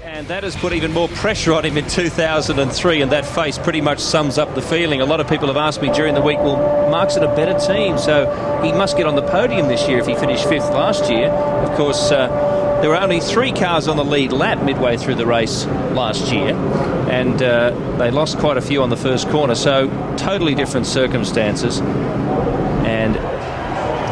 And that has put even more pressure on him in 2003, and that face pretty much sums up the feeling. A lot of people have asked me during the week, well, Mark's at a better team, so he must get on the podium this year if he finished 5th last year. Of course, there were only 3 cars on the lead lap midway through the race last year, and they lost quite a few on the first corner, so totally different circumstances. And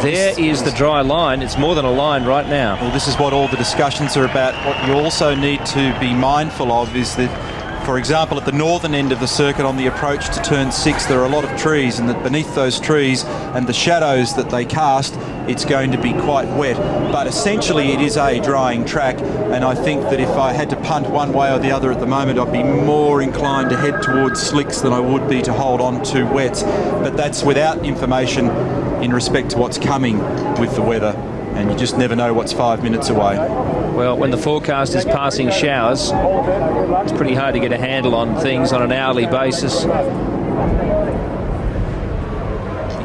there is the dry line. It's more than a line right now. Well, this is what all the discussions are about. What you also need to be mindful of is that, for example, at the northern end of the circuit on the approach to turn 6, there are a lot of trees, and that beneath those trees and the shadows that they cast, it's going to be quite wet. But essentially it is a drying track, and I think that if I had to punt one way or the other at the moment, I'd be more inclined to head towards slicks than I would be to hold on to wets. But that's without information in respect to what's coming with the weather, and you just never know what's 5 minutes away. Well, when the forecast is passing showers, it's pretty hard to get a handle on things on an hourly basis.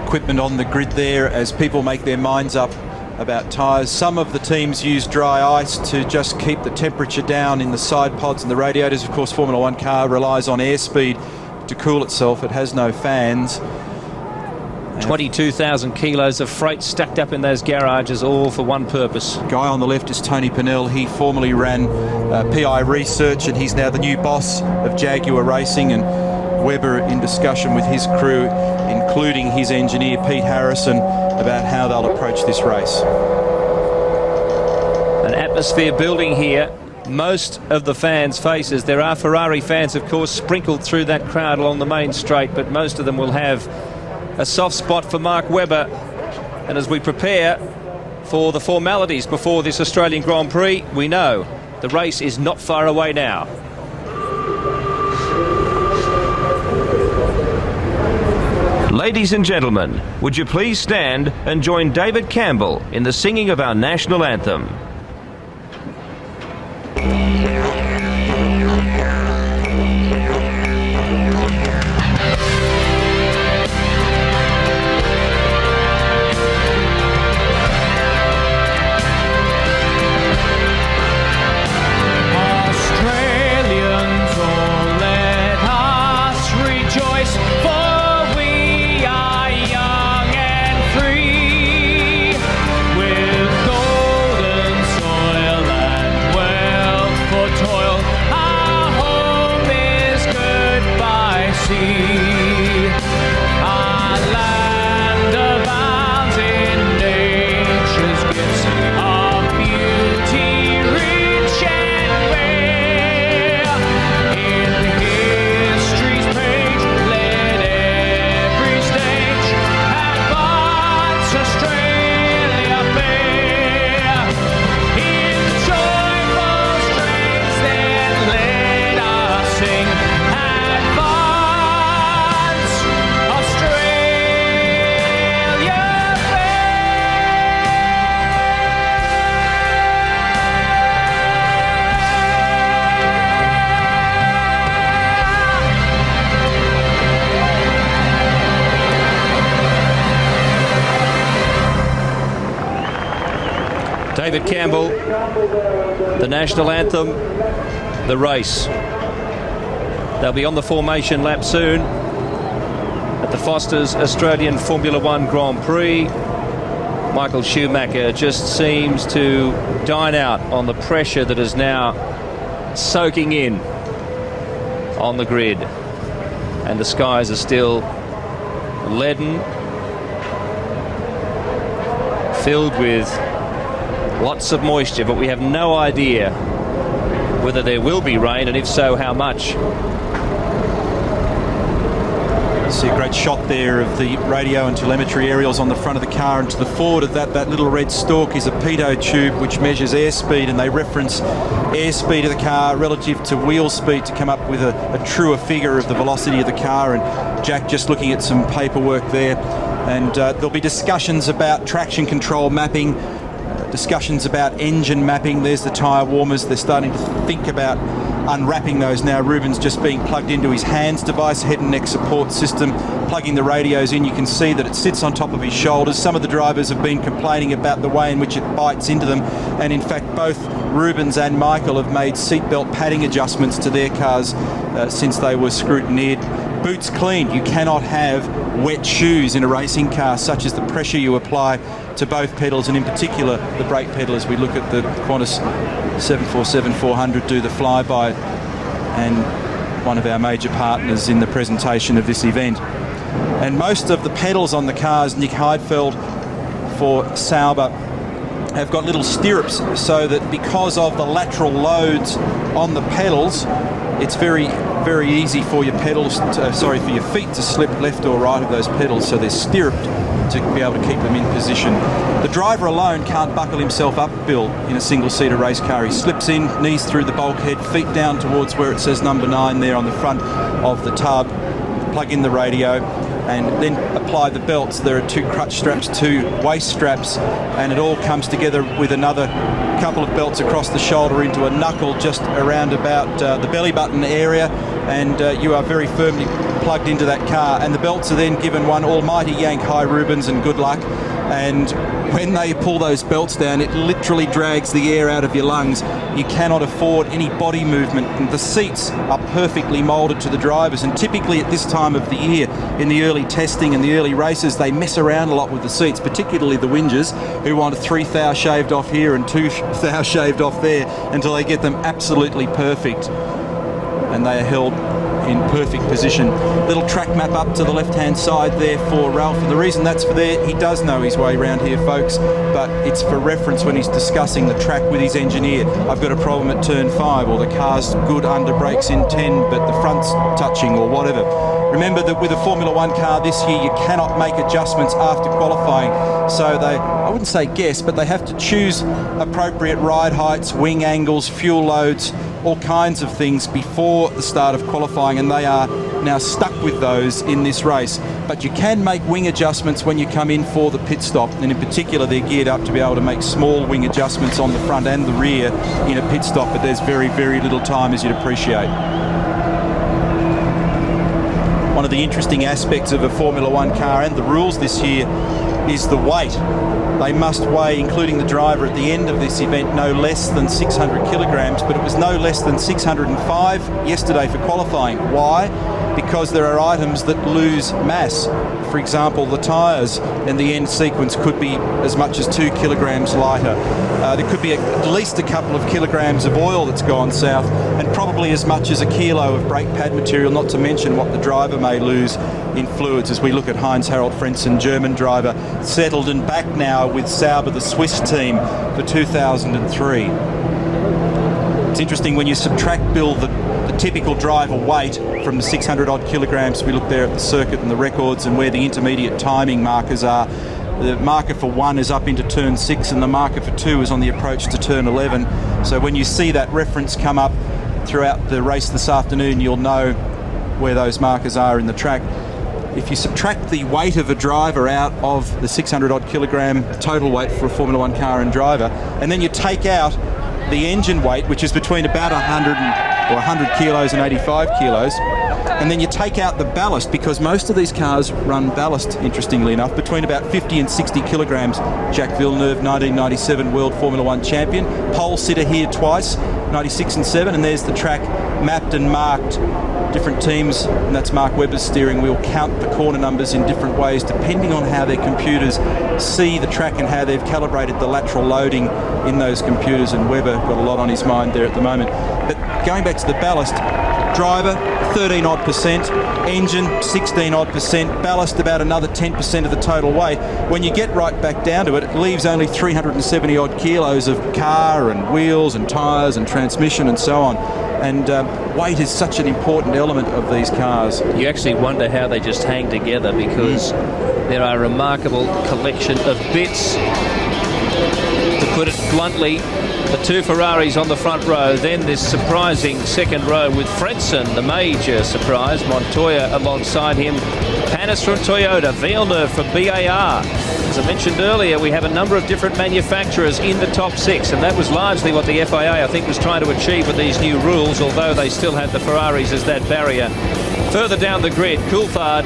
Equipment on the grid there as people make their minds up about tyres. Some of the teams use dry ice to just keep the temperature down in the side pods and the radiators. Of course, Formula 1 car relies on airspeed to cool itself. It has no fans. 22,000 kilos of freight stacked up in those garages, all for one purpose. Guy on the left is Tony Pennell. He formerly ran PI Research, and he's now the new boss of Jaguar Racing. And Webber in discussion with his crew, including his engineer Pete Harrison, about how they'll approach this race. An atmosphere building here. Most of the fans' faces, there are Ferrari fans, of course, sprinkled through that crowd along the main straight, but most of them will have a soft spot for Mark Webber. And as we prepare for the formalities before this Australian Grand Prix, we know the race is not far away now. Ladies and gentlemen, would you please stand and join David Campbell in the singing of our national anthem? David Campbell, the national anthem, the race. They'll be on the formation lap soon at the Foster's Australian Formula 1 Grand Prix. Michael Schumacher just seems to dine out on the pressure that is now soaking in on the grid. And the skies are still leaden, filled with lots of moisture, but we have no idea whether there will be rain, and if so, how much. See a great shot there of the radio and telemetry aerials on the front of the car, and to the forward of that little red stalk is a pitot tube which measures airspeed, and they reference airspeed of the car relative to wheel speed to come up with a truer figure of the velocity of the car. And Jack just looking at some paperwork there, and there'll be discussions about traction control mapping, discussions about engine mapping. There's the tyre warmers. They're starting to think about unwrapping those now. Ruben's just being plugged into his hands device, head and neck support system, plugging the radios in. You can see that it sits on top of his shoulders. Some of the drivers have been complaining about the way in which it bites into them, and in fact both Rubens and Michael have made seatbelt padding adjustments to their cars since they were scrutineered. Boots cleaned. You cannot have wet shoes in a racing car, such as the pressure you apply to both pedals, and in particular the brake pedal, as we look at the Qantas 747-400 do the flyby, and one of our major partners in the presentation of this event. And most of the pedals on the cars, Nick Heidfeld for Sauber, have got little stirrups, so that because of the lateral loads on the pedals, it's very easy for your pedals for your feet to slip left or right of those pedals, so they're stirruped to be able to keep them in position. The driver alone can't buckle himself up, Bill, in a single-seater race car. He slips in, knees through the bulkhead, feet down towards where it says number 9 there on the front of the tub, plug in the radio, and then apply the belts. There are 2 crutch straps, 2 waist straps, and it all comes together with another couple of belts across the shoulder into a knuckle just around about the belly button area, and you are very firmly plugged into that car. And the belts are then given one almighty yank, hi Rubens and good luck. And when they pull those belts down, it literally drags the air out of your lungs. You cannot afford any body movement, and the seats are perfectly moulded to the drivers. And typically at this time of the year, in the early testing and the early races, they mess around a lot with the seats, particularly the whingers, who want 3 thou shaved off here and 2 thou shaved off there, until they get them absolutely perfect. And they are held in perfect position. Little track map up to the left-hand side there for Ralph. And the reason that's for there, he does know his way around here, folks, but it's for reference when he's discussing the track with his engineer. I've got a problem at turn 5, or the car's good under brakes in 10, but the front's touching, or whatever. Remember that with a Formula 1 car this year, you cannot make adjustments after qualifying. So they, I wouldn't say guess, but they have to choose appropriate ride heights, wing angles, fuel loads, all kinds of things before the start of qualifying, and they are now stuck with those in this race. But you can make wing adjustments when you come in for the pit stop, and in particular they're geared up to be able to make small wing adjustments on the front and the rear in a pit stop, but there's very little time, as you'd appreciate. One of the interesting aspects of a Formula 1 car and the rules this year is the weight. They must weigh, including the driver at the end of this event, no less than 600 kilograms, but it was no less than 605 yesterday for qualifying. Why? Because there are items that lose mass. For example, the tyres in the end sequence could be as much as 2 kilograms lighter. There could be at least a couple of kilograms of oil that's gone south, and probably as much as a kilo of brake pad material, not to mention what the driver may lose in fluids, as we look at Heinz-Harald Frentzen, German driver, settled and back now with Sauber, the Swiss team, for 2003. It's interesting when you subtract, Bill, the typical driver weight from the 600 odd kilograms. We look there at the circuit and the records and where the intermediate timing markers are. The marker for 1 is up into turn 6, and the marker for 2 is on the approach to turn 11. So when you see that reference come up throughout the race this afternoon, you'll know where those markers are in the track. If you subtract the weight of a driver out of the 600 odd kilogram total weight for a Formula 1 car and driver, and then you take out the engine weight, which is between about 100 kilos and 85 kilos, and then you take out the ballast, because most of these cars run ballast, interestingly enough, between about 50 and 60 kilograms. Jacques Villeneuve, 1997 World Formula 1 champion, pole sitter here twice, 96 and 7, and there's the track mapped and marked. Different teams, and that's Mark Webber's steering wheel, count the corner numbers in different ways depending on how their computers see the track and how they've calibrated the lateral loading in those computers, and Webber got a lot on his mind there at the moment. But going back to the ballast, driver 13 odd percent, engine 16 odd percent, ballast about another 10% of the total weight. When you get right back down to it, it leaves only 370 odd kilos of car and wheels and tyres and transmission and so on. And weight is such an important element of these cars. You actually wonder how they just hang together, because there are a remarkable collection of bits. To put it bluntly, the 2 Ferraris on the front row, then this surprising second row with Frentzen, the major surprise, Montoya alongside him, Panis from Toyota, Villeneuve from BAR. As I mentioned earlier, we have a number of different manufacturers in the top 6, and that was largely what the FIA, I think, was trying to achieve with these new rules, although they still had the Ferraris as that barrier. Further down the grid, Coulthard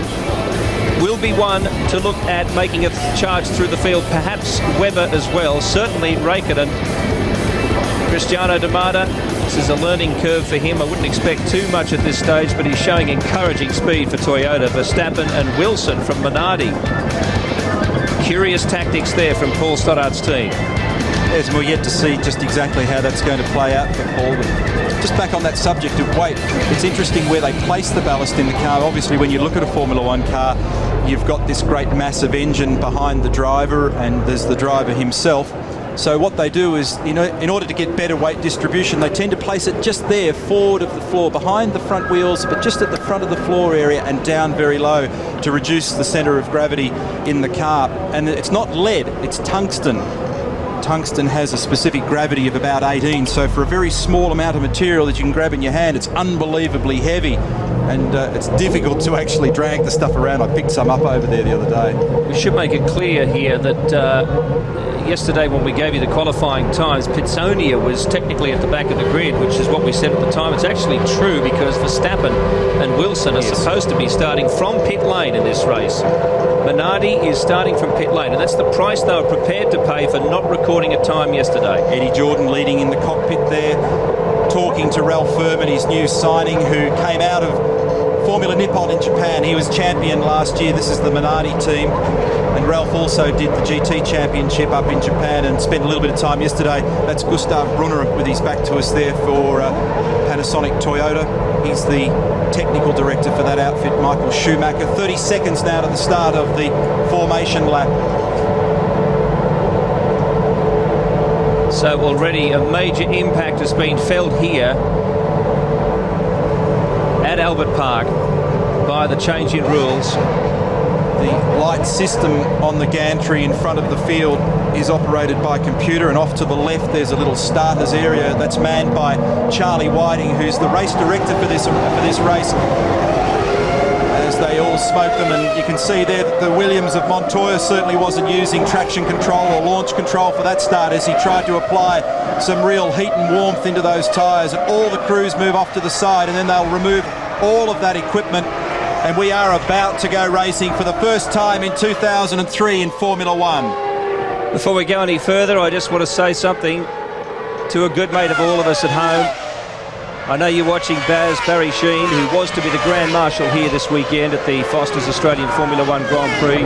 will be one to look at making a charge through the field, perhaps Webber as well, certainly Raikkonen. Cristiano D'Amata. This is a learning curve for him. I wouldn't expect too much at this stage, but he's showing encouraging speed for Toyota. Verstappen and Wilson from Minardi. Curious tactics there from Paul Stoddard's team. Yes, and we're yet to see just exactly how that's going to play out for Paul. But just back on that subject of weight, it's interesting where they place the ballast in the car. Obviously, when you look at a Formula One car, you've got this great massive engine behind the driver, and there's the driver himself. So what they do is, in order to get better weight distribution, they tend to place it just there, forward of the floor, behind the front wheels, but just at the front of the floor area and down very low to reduce the centre of gravity in the car. And it's not lead, it's tungsten. Tungsten has a specific gravity of about 18, so for a very small amount of material that you can grab in your hand, it's unbelievably heavy, and it's difficult to actually drag the stuff around. I picked some up over there the other day. We should make it clear here that yesterday when we gave you the qualifying times, Pitsonia was technically at the back of the grid, which is what we said at the time. It's actually true because Verstappen and Wilson are supposed to be starting from pit lane in this race. Minardi is starting from pit lane, and that's the price they were prepared to pay for not recording a time yesterday. Eddie Jordan leading in the cockpit there, talking to Ralph Furman, his new signing, who came out of Formula Nippon in Japan. He was champion last year. This is the Minardi team. And Ralph also did the GT Championship up in Japan and spent a little bit of time yesterday. That's Gustav Brunner with his back to us there for Panasonic Toyota. He's the technical director for that outfit, Michael Schumacher. 30 seconds now to the start of the formation lap. So already a major impact has been felt here at Albert Park by the change in rules. The light system on the gantry in front of the field is operated by computer, and off to the left there's a little starters area that's manned by Charlie Whiting, who's the race director for this race, as they all smoke them. And you can see there that the Williams of Montoya certainly wasn't using traction control or launch control for that start, as he tried to apply some real heat and warmth into those tyres, and all the crews move off to the side, and then they'll remove all of that equipment. And we are about to go racing for the first time in 2003 in Formula One. Before we go any further, I just want to say something to a good mate of all of us at home. I know you're watching Baz Barry Sheen, who was to be the Grand Marshal here this weekend at the Foster's Australian Formula One Grand Prix.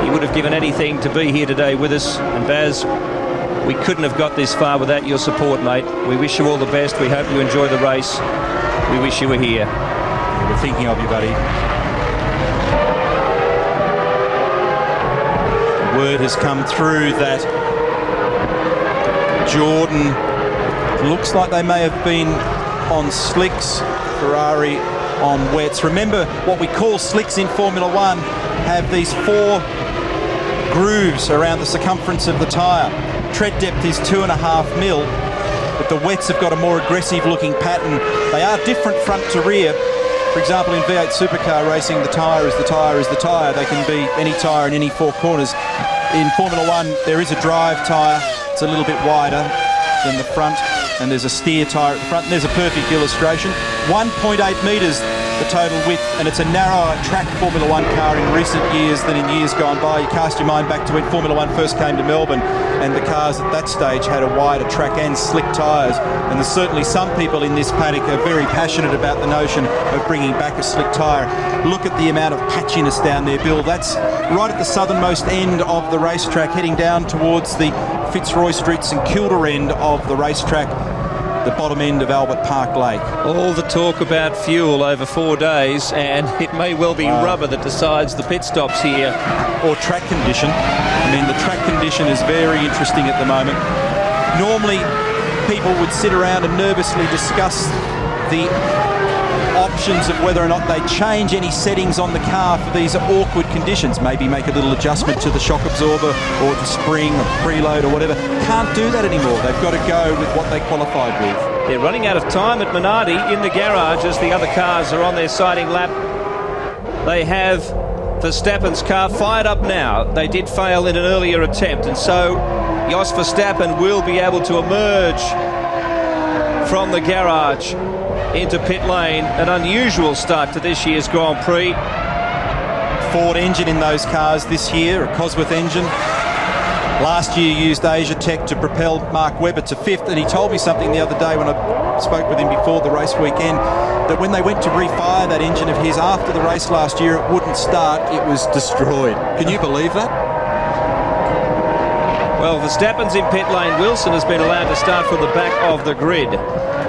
He would have given anything to be here today with us. And Baz, we couldn't have got this far without your support, mate. We wish you all the best. We hope you enjoy the race. We wish you were here. We're thinking of you, buddy. Word has come through that Jordan looks like they may have been on slicks, Ferrari on wets. Remember, what we call slicks in Formula One have these 4 grooves around the circumference of the tyre. Tread depth is 2.5 mil, but the wets have got a more aggressive looking pattern. They are different front to rear. For example, in V8 supercar racing, the tyre is the tyre is the tyre. They can be any tyre in any 4 corners. In Formula One, there is a drive tyre. It's a little bit wider than the front, and there's a steer tyre at the front. And there's a perfect illustration. 1.8 metres the total width, and it's a narrower track Formula One car in recent years than in years gone by. You cast your mind back to when Formula One first came to Melbourne, and the cars at that stage had a wider track and slick tyres. And there's certainly some people in this paddock are very passionate about the notion of bringing back a slick tyre. Look at the amount of patchiness down there, Bill. That's right at the southernmost end of the racetrack, heading down towards the Fitzroy Street St Kilda end of the racetrack, the bottom end of Albert Park Lake. All the talk about fuel over 4 days, and it may well be rubber that decides the pit stops here. Or track condition. I mean, the track condition is very interesting at the moment. Normally, people would sit around and nervously discuss the options of whether or not they change any settings on the car for these awkward conditions. Maybe make a little adjustment to the shock absorber or the spring or preload or whatever. Can't do that anymore. They've got to go with what they qualified with. They're running out of time at Minardi in the garage as the other cars are on their sighting lap. They have Verstappen's car fired up now. They did fail in an earlier attempt, and so Jos Verstappen will be able to emerge from the garage into pit lane. An unusual start to this year's Grand Prix. Ford engine in those cars this year, a Cosworth engine. Last year used Asia Tech to propel Mark Webber to 5th, and he told me something the other day when I spoke with him before the race weekend, that when they went to refire that engine of his after the race last year, it wouldn't start, it was destroyed. Can you believe that? Well, Verstappen's in pit lane. Wilson has been allowed to start from the back of the grid.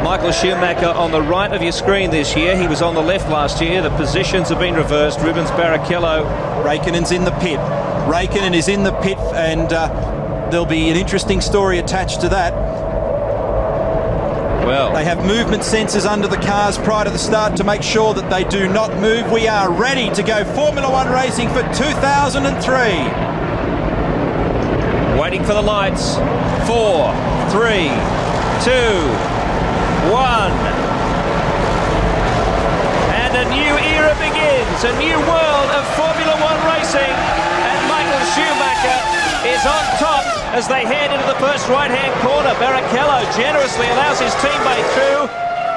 Michael Schumacher on the right of your screen this year. He was on the left last year. The positions have been reversed. Rubens Barrichello. Raikkonen's in the pit. Raikkonen is in the pit, and there'll be an interesting story attached to that. Well, they have movement sensors under the cars prior to the start to make sure that they do not move. We are ready to go Formula One racing for 2003. Waiting for the lights. 4, 3, 2, 1. And a new era begins. A new world of Formula One racing. And Michael Schumacher is on top as they head into the first right-hand corner. Barrichello generously allows his teammate through.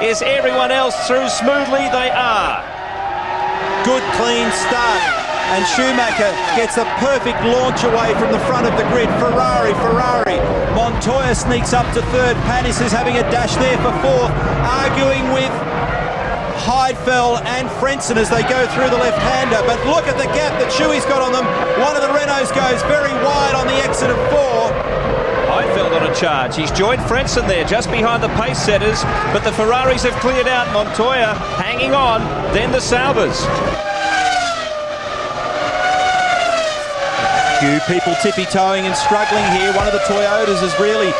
Is everyone else through smoothly? They are. Good, clean start. And Schumacher gets a perfect launch away from the front of the grid. Ferrari. Montoya sneaks up to 3rd. Panis is having a dash there for 4th. Arguing with Heidfeld and Frentzen as they go through the left-hander. But look at the gap that Schuey's got on them. One of the Renaults goes very wide on the exit of 4. Heidfeld on a charge. He's joined Frentzen there just behind the pace setters. But the Ferraris have cleared out. Montoya hanging on. Then the Saubers. Few people tippy-toeing and struggling here. One of the Toyotas is really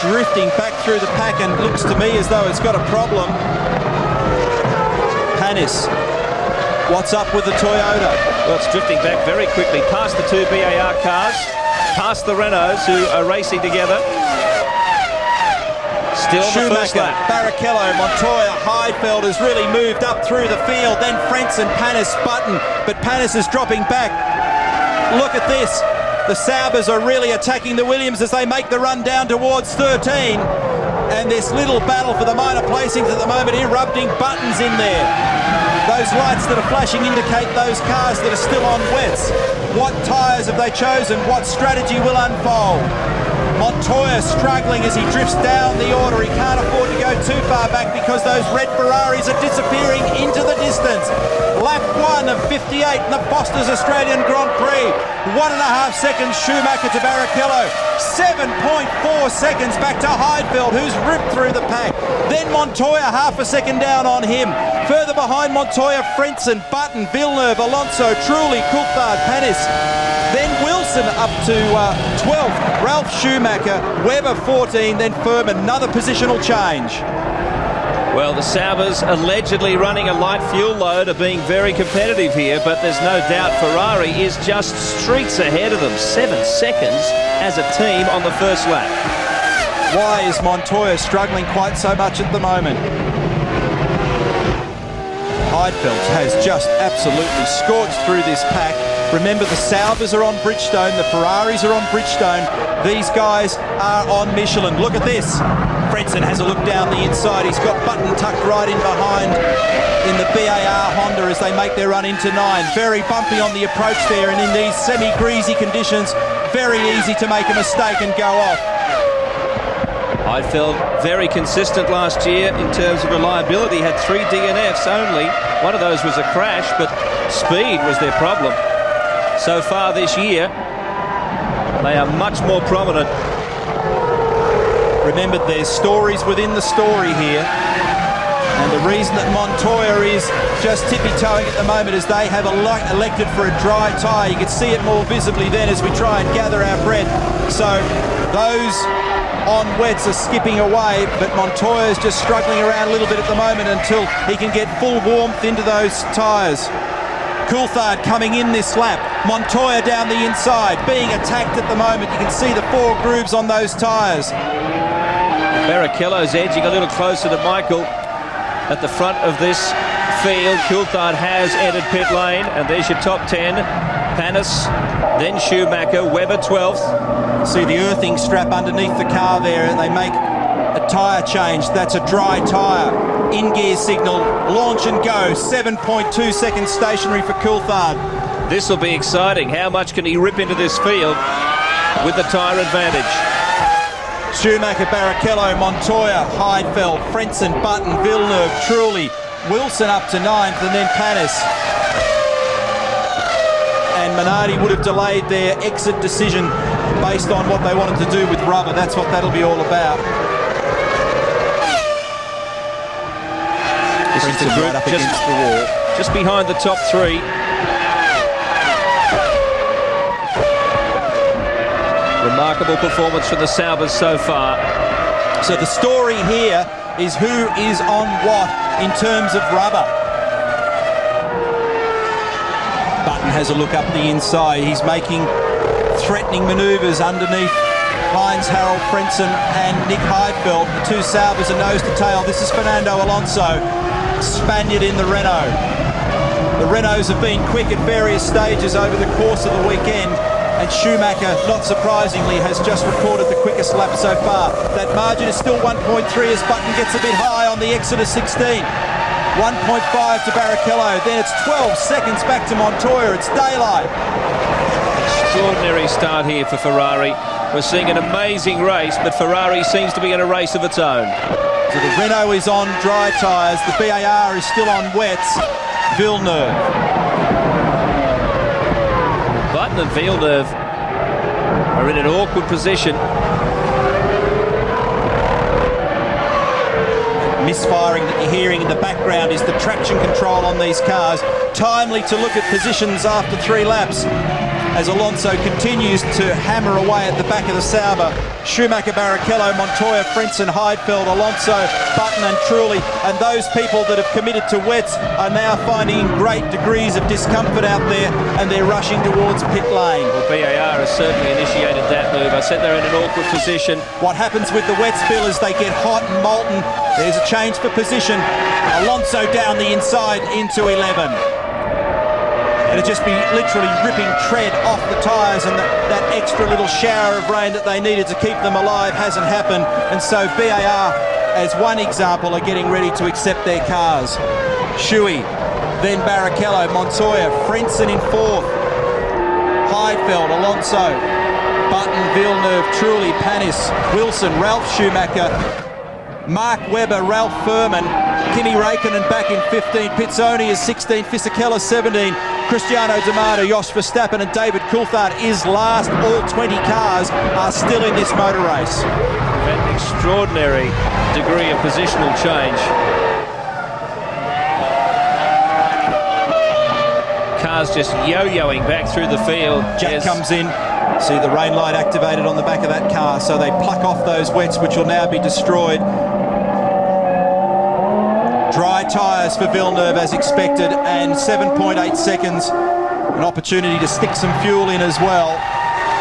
drifting back through the pack and looks to me as though it's got a problem. Panis, what's up with the Toyota? Well, it's drifting back very quickly past the 2 BAR cars, past the Renaults who are racing together. Still on the first lap. Barrichello, Montoya, Heidfeld has really moved up through the field. Then Frentzen, Panis, Button, but Panis is dropping back. Look at this. The Saubers are really attacking the Williams as they make the run down towards 13. And this little battle for the minor placings at the moment, erupting. Buttons in there. Those lights that are flashing indicate those cars that are still on wets. What tyres have they chosen? What strategy will unfold? Montoya struggling as he drifts down the order. He can't afford to go too far back because those red Ferraris are disappearing into the distance. Lap 1 of 58 in the Foster's Australian Grand Prix. 1.5 seconds Schumacher to Barrichello. 7.4 seconds back to Heidfeld, who's ripped through the pack. Then Montoya, half a second down on him. Further behind Montoya, Frentzen, Button, Villeneuve, Alonso, Trulli, Coulthard, Panis. Then Wilson up to 12th. Ralph Schumacher, Webber 14, then Furman. Another positional change. Well, the Saubers allegedly running a light fuel load are being very competitive here, but there's no doubt Ferrari is just streets ahead of them. 7 seconds as a team on the first lap. Why is Montoya struggling quite so much at the moment? Heidfeld has just absolutely scorched through this pack. Remember, the Saubers are on Bridgestone, the Ferraris are on Bridgestone. These guys are on Michelin. Look at this. Frentzen has a look down the inside. He's got Button tucked right in behind in the BAR Honda as they make their run into 9. Very bumpy on the approach there, and in these semi-greasy conditions, very easy to make a mistake and go off. Heidfeld very consistent last year in terms of reliability. Had 3 DNFs only. One of those was a crash, but speed was their problem. So far this year, they are much more prominent. Remember, there's stories within the story here. And the reason that Montoya is just tippy-toeing at the moment is they have elected for a dry tyre. You can see it more visibly then as we try and gather our breath. So those on wets are skipping away, but Montoya is just struggling around a little bit at the moment until he can get full warmth into those tyres. Coulthard coming in this lap. Montoya down the inside, being attacked at the moment. You can see the 4 grooves on those tyres. Barrichello's edging a little closer to Michael at the front of this field. Coulthard has entered pit lane, and there's your top 10. Panis, then Schumacher, Webber 12th. See the earthing strap underneath the car there, and they make a tyre change. That's a dry tyre. In-gear signal, launch and go. 7.2 seconds stationary for Coulthard. This will be exciting. How much can he rip into this field? with the tyre advantage. Schumacher, Barrichello, Montoya, Heidfeld, Frentzen, Button, Villeneuve, Trulli, Wilson up to 9th, and then Panis. And Minardi would have delayed their exit decision based on what they wanted to do with rubber. That's what that'll be all about. This is the group right up against the wall. Just behind the top 3. Remarkable performance from the Saubers so far. So the story here is who is on what in terms of rubber. Button has a look up the inside. He's making threatening manoeuvres underneath Heinz, Harold Frentzen and Nick Heidfeld. The two Saubers are nose to tail. This is Fernando Alonso, Spaniard in the Renault. The Renaults have been quick at various stages over the course of the weekend, and Schumacher, not surprisingly, has just recorded the quickest lap so far. That margin is still 1.3 as Button gets a bit high on the exit of 16. 1.5 to Barrichello, then it's 12 seconds back to Montoya. It's daylight. Extraordinary start here for Ferrari. We're seeing an amazing race, but Ferrari seems to be in a race of its own. So the Renault is on dry tyres, the BAR is still on wets. Villeneuve. Button and Villeneuve are in an awkward position. Misfiring that you're hearing in the background is the traction control on these cars. Timely to look at positions after 3 laps as Alonso continues to hammer away at the back of the Sauber. Schumacher, Barrichello, Montoya, Frentzen, Heidfeld, Alonso, Button and Trulli, and those people that have committed to wets are now finding great degrees of discomfort out there, and they're rushing towards pit lane. Well, BAR has certainly initiated that move. I said they're in an awkward position. What happens with the wets, Bill, is they get hot and molten. There's a change for position. Alonso down the inside into 11. It'll just be literally ripping tread off the tyres, and that extra little shower of rain that they needed to keep them alive hasn't happened. And so BAR, as one example, are getting ready to accept their cars. Shuey, then Barrichello, Montoya, Frentzen in 4th. Heidfeld, Alonso, Button, Villeneuve, Trulli, Panis, Wilson, Ralph Schumacher, Mark Webber, Ralph Furman, Kimi Räikkönen back in 15, Pizzoni is 16, Fisichella 17, Cristiano D'Amato, Jos Verstappen and David Coulthard is last. All 20 cars are still in this motor race. An extraordinary degree of positional change. Cars just yo-yoing back through the field. Jack comes in. See the rain light activated on the back of that car, so they pluck off those wets which will now be destroyed. Dry tyres for Villeneuve as expected, and 7.8 seconds. An opportunity to stick some fuel in as well.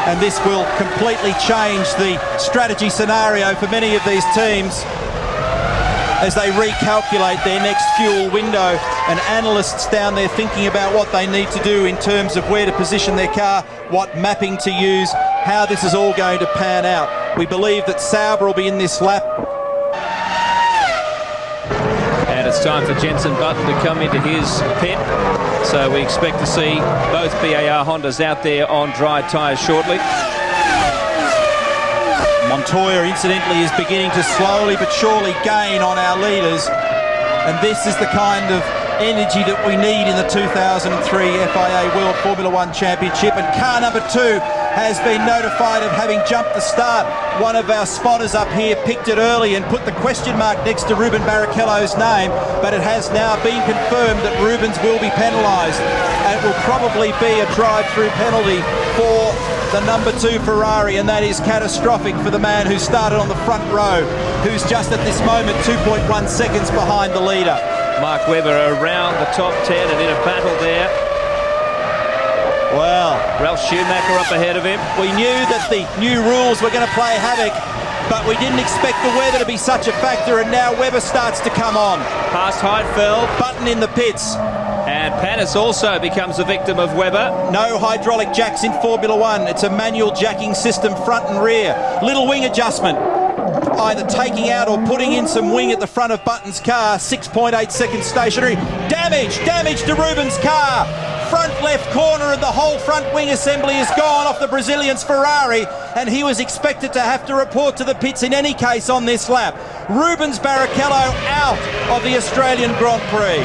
And this will completely change the strategy scenario for many of these teams as they recalculate their next fuel window, and analysts down there thinking about what they need to do in terms of where to position their car, what mapping to use, how this is all going to pan out. We believe that Sauber will be in this lap. And it's time for Jenson Button to come into his pit. So we expect to see both BAR Hondas out there on dry tyres shortly. Montoya, incidentally, is beginning to slowly but surely gain on our leaders. And this is the kind of energy that we need in the 2003 FIA World Formula One Championship. And car number 2 has been notified of having jumped the start. One of our spotters up here picked it early and put the question mark next to Ruben Barrichello's name, but it has now been confirmed that Rubens will be penalised, and it will probably be a drive-through penalty for the number 2 Ferrari, and that is catastrophic for the man who started on the front row, who's just at this moment 2.1 seconds behind the leader. Mark Webber around the top 10 and in a battle there. Well, Ralph Schumacher up ahead of him. We knew that the new rules were going to play havoc, but we didn't expect the weather to be such a factor, and now Webber starts to come on. Past Heidfeld. Button in the pits. And Panis also becomes a victim of Webber. No hydraulic jacks in Formula One. It's a manual jacking system front and rear. Little wing adjustment. Either taking out or putting in some wing at the front of Button's car. 6.8 seconds stationary. Damage to Rubens' car. front left corner, and the whole front wing assembly is gone off the Brazilian's Ferrari, and he was expected to have to report to the pits in any case on this lap. Rubens Barrichello out of the Australian Grand Prix.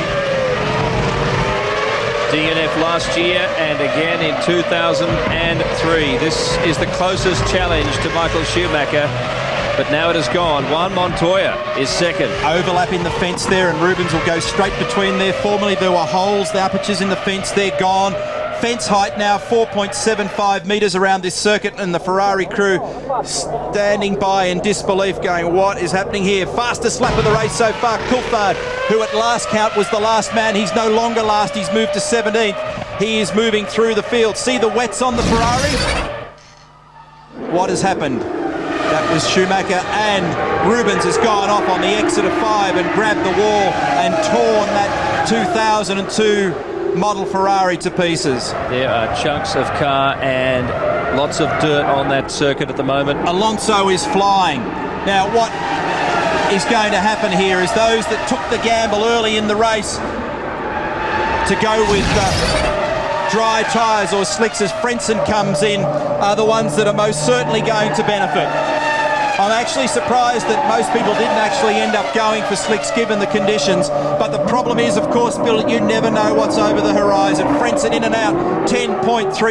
DNF last year and again in 2003. This is the closest challenge to Michael Schumacher, but now it has gone. Juan Montoya is second. Overlap in the fence there, and Rubens will go straight between there. Formerly there were holes, the apertures in the fence, they're gone. Fence height now 4.75 metres around this circuit, and the Ferrari crew standing by in disbelief going, what is happening here? Fastest lap of the race so far, Coulthard, who at last count was the last man. He's no longer last, he's moved to 17th. He is moving through the field. See the wets on the Ferrari? What has happened? That was Schumacher, and Rubens has gone off on the exit of 5 and grabbed the wall and torn that 2002 model Ferrari to pieces. There are chunks of car and lots of dirt on that circuit at the moment. Alonso is flying. Now what is going to happen here is those that took the gamble early in the race to go with dry tyres or slicks as Frentzen comes in are the ones that are most certainly going to benefit. I'm actually surprised that most people didn't actually end up going for slicks given the conditions, but the problem is, of course, Bill, you never know what's over the horizon. Frentzen in and out, 10.3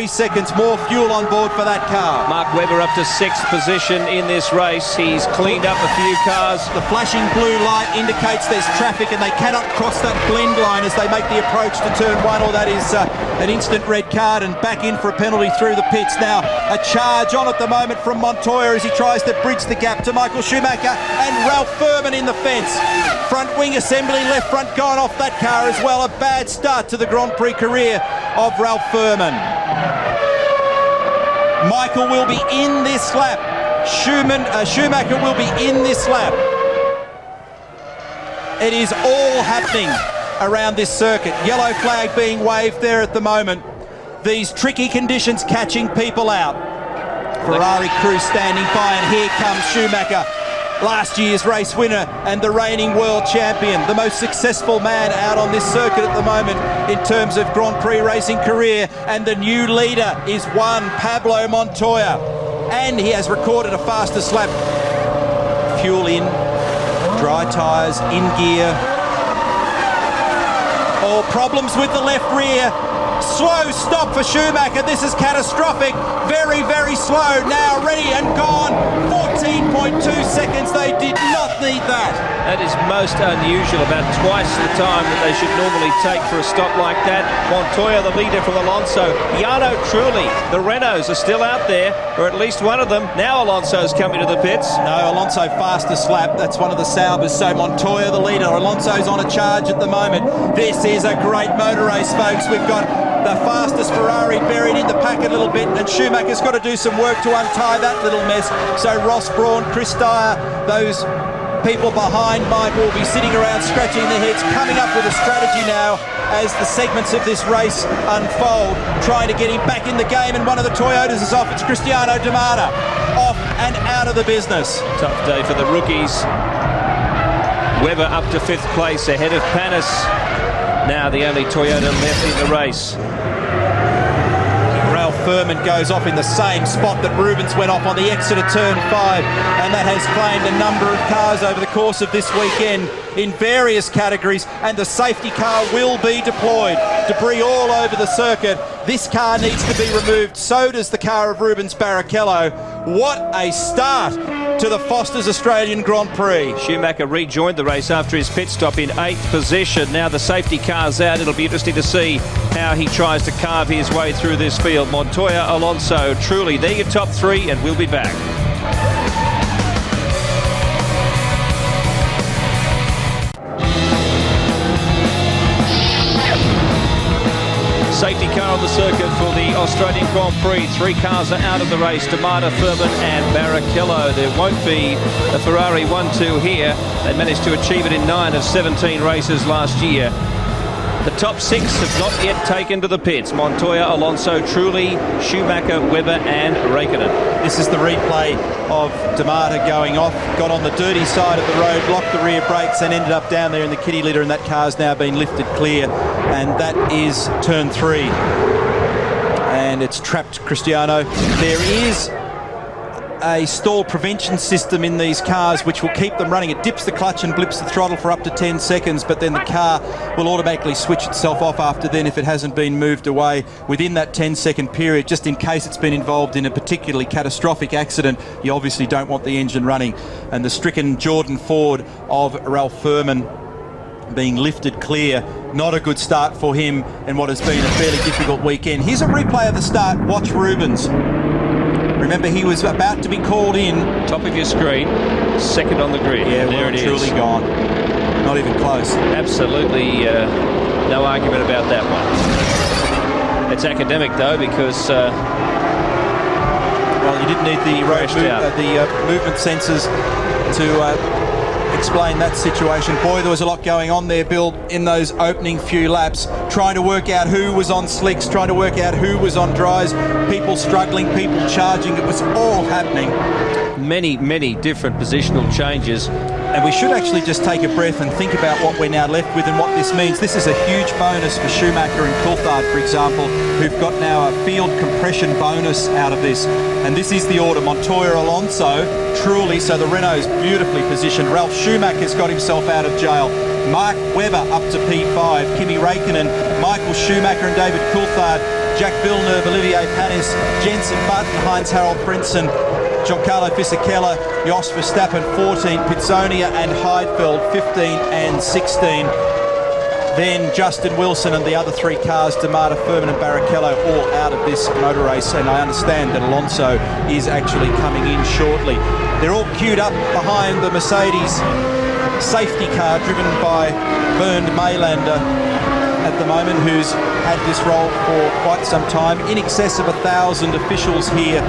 seconds, more fuel on board for that car. Mark Webber up to 6th position in this race. He's cleaned up a few cars. The flashing blue light indicates there's traffic and they cannot cross that blend line as they make the approach to turn 1, or that is an instant red card and back in for a penalty through the pits. Now a charge on at the moment from Montoya as he tries to bridge the gap to Michael Schumacher, and Ralph Furman in the fence. Front wing assembly, left front gone off that car as well. A bad start to the Grand Prix career of Ralph Furman. Michael will be in this lap. Schumacher will be in this lap. It is all happening around this circuit. Yellow flag being waved there at the moment. These tricky conditions catching people out. Ferrari crew standing by, and here comes Schumacher, last year's race winner and the reigning world champion, the most successful man out on this circuit at the moment in terms of Grand Prix racing career, and the new leader is Juan Pablo Montoya, and he has recorded a fastest lap. Fuel in, dry tyres, in gear. All problems with the left rear. Slow stop for Schumacher. This is catastrophic. Very, very slow. Now ready and gone. 14.2 seconds. They did not need that. That is most unusual. About twice the time that they should normally take for a stop like that. Montoya, the leader from Alonso. Jarno Trulli. The Renaults are still out there, or at least one of them. Now Alonso's coming to the pits. No, Alonso fastest lap. That's one of the Saubers. So Montoya, the leader. Alonso's on a charge at the moment. This is a great motor race, folks. We've got the fastest Ferrari buried in the pack a little bit, and Schumacher's got to do some work to untie that little mess. So Ross Brawn, Chris Dyer, those people behind Mike will be sitting around scratching their heads, coming up with a strategy now as the segments of this race unfold, trying to get him back in the game, and one of the Toyotas is off. It's Cristiano Damata, off and out of the business. Tough day for the rookies. Webber up to 5th place ahead of Panis. Now the only Toyota left in the race. Ralph Furman goes off in the same spot that Rubens went off on the exit of turn 5, and that has claimed a number of cars over the course of this weekend in various categories, and the safety car will be deployed. Debris all over the circuit. This car needs to be removed. So does the car of Rubens Barrichello. What a start to the Foster's Australian Grand Prix. Schumacher rejoined the race after his pit stop in 8th position. Now the safety car's out. It'll be interesting to see how he tries to carve his way through this field. Montoya, Alonso, Trulli, they're your top 3, and we'll be back. Safety car on the circuit for the Australian Grand Prix. 3 cars are out of the race. Damata, Furman and Barrichello. There won't be a Ferrari 1-2 here. They managed to achieve it in 9 of 17 races last year. The top 6 have not yet taken to the pits. Montoya, Alonso, Trulli, Schumacher, Webber and Räikkönen. This is the replay of D'Amata going off, got on the dirty side of the road, blocked the rear brakes and ended up down there in the kiddie litter, and that car's now been lifted clear, and that is turn 3. And it's trapped Cristiano. There is a stall prevention system in these cars which will keep them running. It dips the clutch and blips the throttle for up to 10 seconds, but then the car will automatically switch itself off after then if it hasn't been moved away within that 10-second period, just in case it's been involved in a particularly catastrophic accident. You obviously don't want the engine running. And the stricken Jordan Ford of Ralph Furman being lifted clear. Not a good start for him in what has been a fairly difficult weekend. Here's a replay of the start. Watch Rubens. Remember, he was about to be called in. Top of your screen, second on the grid. Yeah, there it is. Truly gone. Not even close. Absolutely no argument about that one. It's academic though, because well, you didn't need the movement sensors to explain that situation. Boy, there was a lot going on there, Bill, in those opening few laps, trying to work out who was on slicks, trying to work out who was on dries, people struggling, people charging. It was all happening. Many different positional changes. And we should actually just take a breath and think about what we're now left with and what this means. This is a huge bonus for Schumacher and Coulthard, for example, who've got now a field compression bonus out of this. And this is the order: Montoya, Alonso, Trulli, so the Renault's beautifully positioned. Ralph Schumacher's got himself out of jail. Mark Webber up to P5. Kimi Räikkönen, Michael Schumacher and David Coulthard, Jack Villeneuve, Olivier Panis, Jenson Button, Heinz-Harald Frentzen, Giancarlo Fisichella, Jos Verstappen 14, Pizzonia and Heidfeld 15 and 16. Then Justin Wilson and the other 3 cars, D'Amata, Furman and Barrichello, all out of this motor race. And I understand that Alonso is actually coming in shortly. They're all queued up behind the Mercedes safety car driven by Bernd Maylander at the moment, who's had this role for quite some time. In excess of 1,000 officials here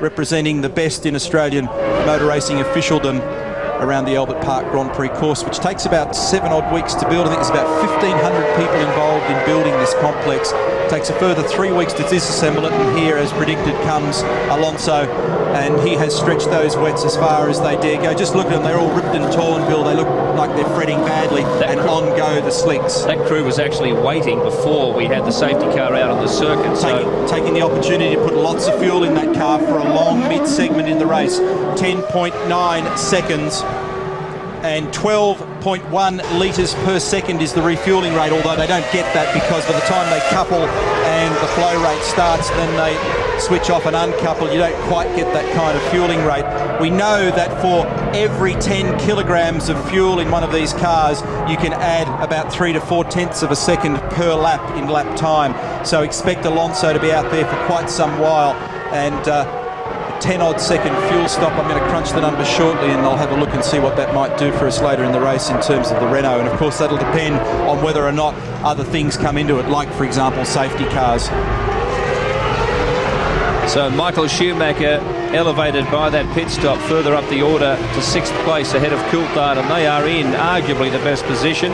representing the best in Australian motor racing officialdom around the Albert Park Grand Prix course, which takes about 7 odd weeks to build. I think there's about 1,500 people involved in building this complex. It takes a further 3 weeks to disassemble it, and here, as predicted, comes Alonso, and he has stretched those wets as far as they dare go. Just look at them, they're all ripped and torn, Bill. They look like they're fretting badly, and on go the slicks. That crew was actually waiting before we had the safety car out on the circuit. Taking the opportunity to put lots of fuel in that car for a long mid-segment in the race. 10.9 seconds and 12.1 litres per second is the refuelling rate, although they don't get that because by the time they couple and the flow rate starts, then they switch off and uncouple. You don't quite get that kind of fueling rate. We know that for every 10 kilograms of fuel in one of these cars, you can add about 3 to 4 tenths of a second per lap in lap time. So expect Alonso to be out there for quite some while, and 10 odd second fuel stop. I'm going to crunch the numbers shortly and I'll have a look and see what that might do for us later in the race in terms of the Renault. And of course that'll depend on whether or not other things come into it, like for example safety cars. So Michael Schumacher elevated by that pit stop further up the order to 6th place ahead of Coulthard, and they are in arguably the best position,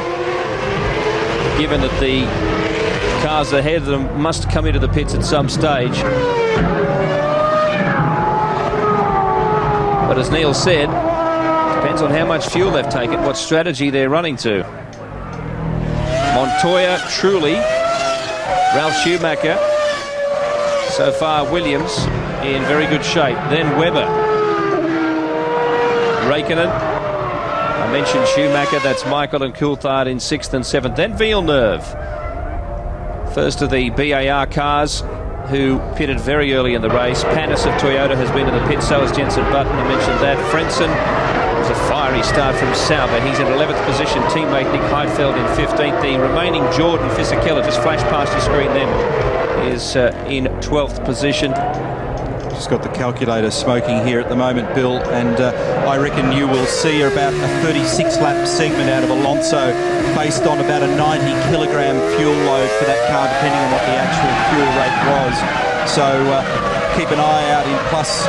given that the cars ahead of them must come into the pits at some stage. But as Neil said, depends on how much fuel they've taken, what strategy they're running to. Montoya, Trulli, Ralph Schumacher. So far, Williams in very good shape. Then Webber. Räikkönen. I mentioned Schumacher, that's Michael and Coulthard in 6th and 7th. Then Villeneuve. First of the BAR cars who pitted very early in the race. Panis of Toyota has been in the pit, so has Jenson Button, I mentioned that. Frentzen was a fiery start from Sauber. He's in 11th position. Teammate Nick Heidfeld in 15th. The remaining Jordan Fisichella, just flashed past your screen then, is in 12th position. Just got the calculator smoking here at the moment, Bill, and I reckon you will see about a 36-lap segment out of Alonso based on about a 90-kilogram fuel load for that car, depending on what the actual fuel rate was. So keep an eye out in plus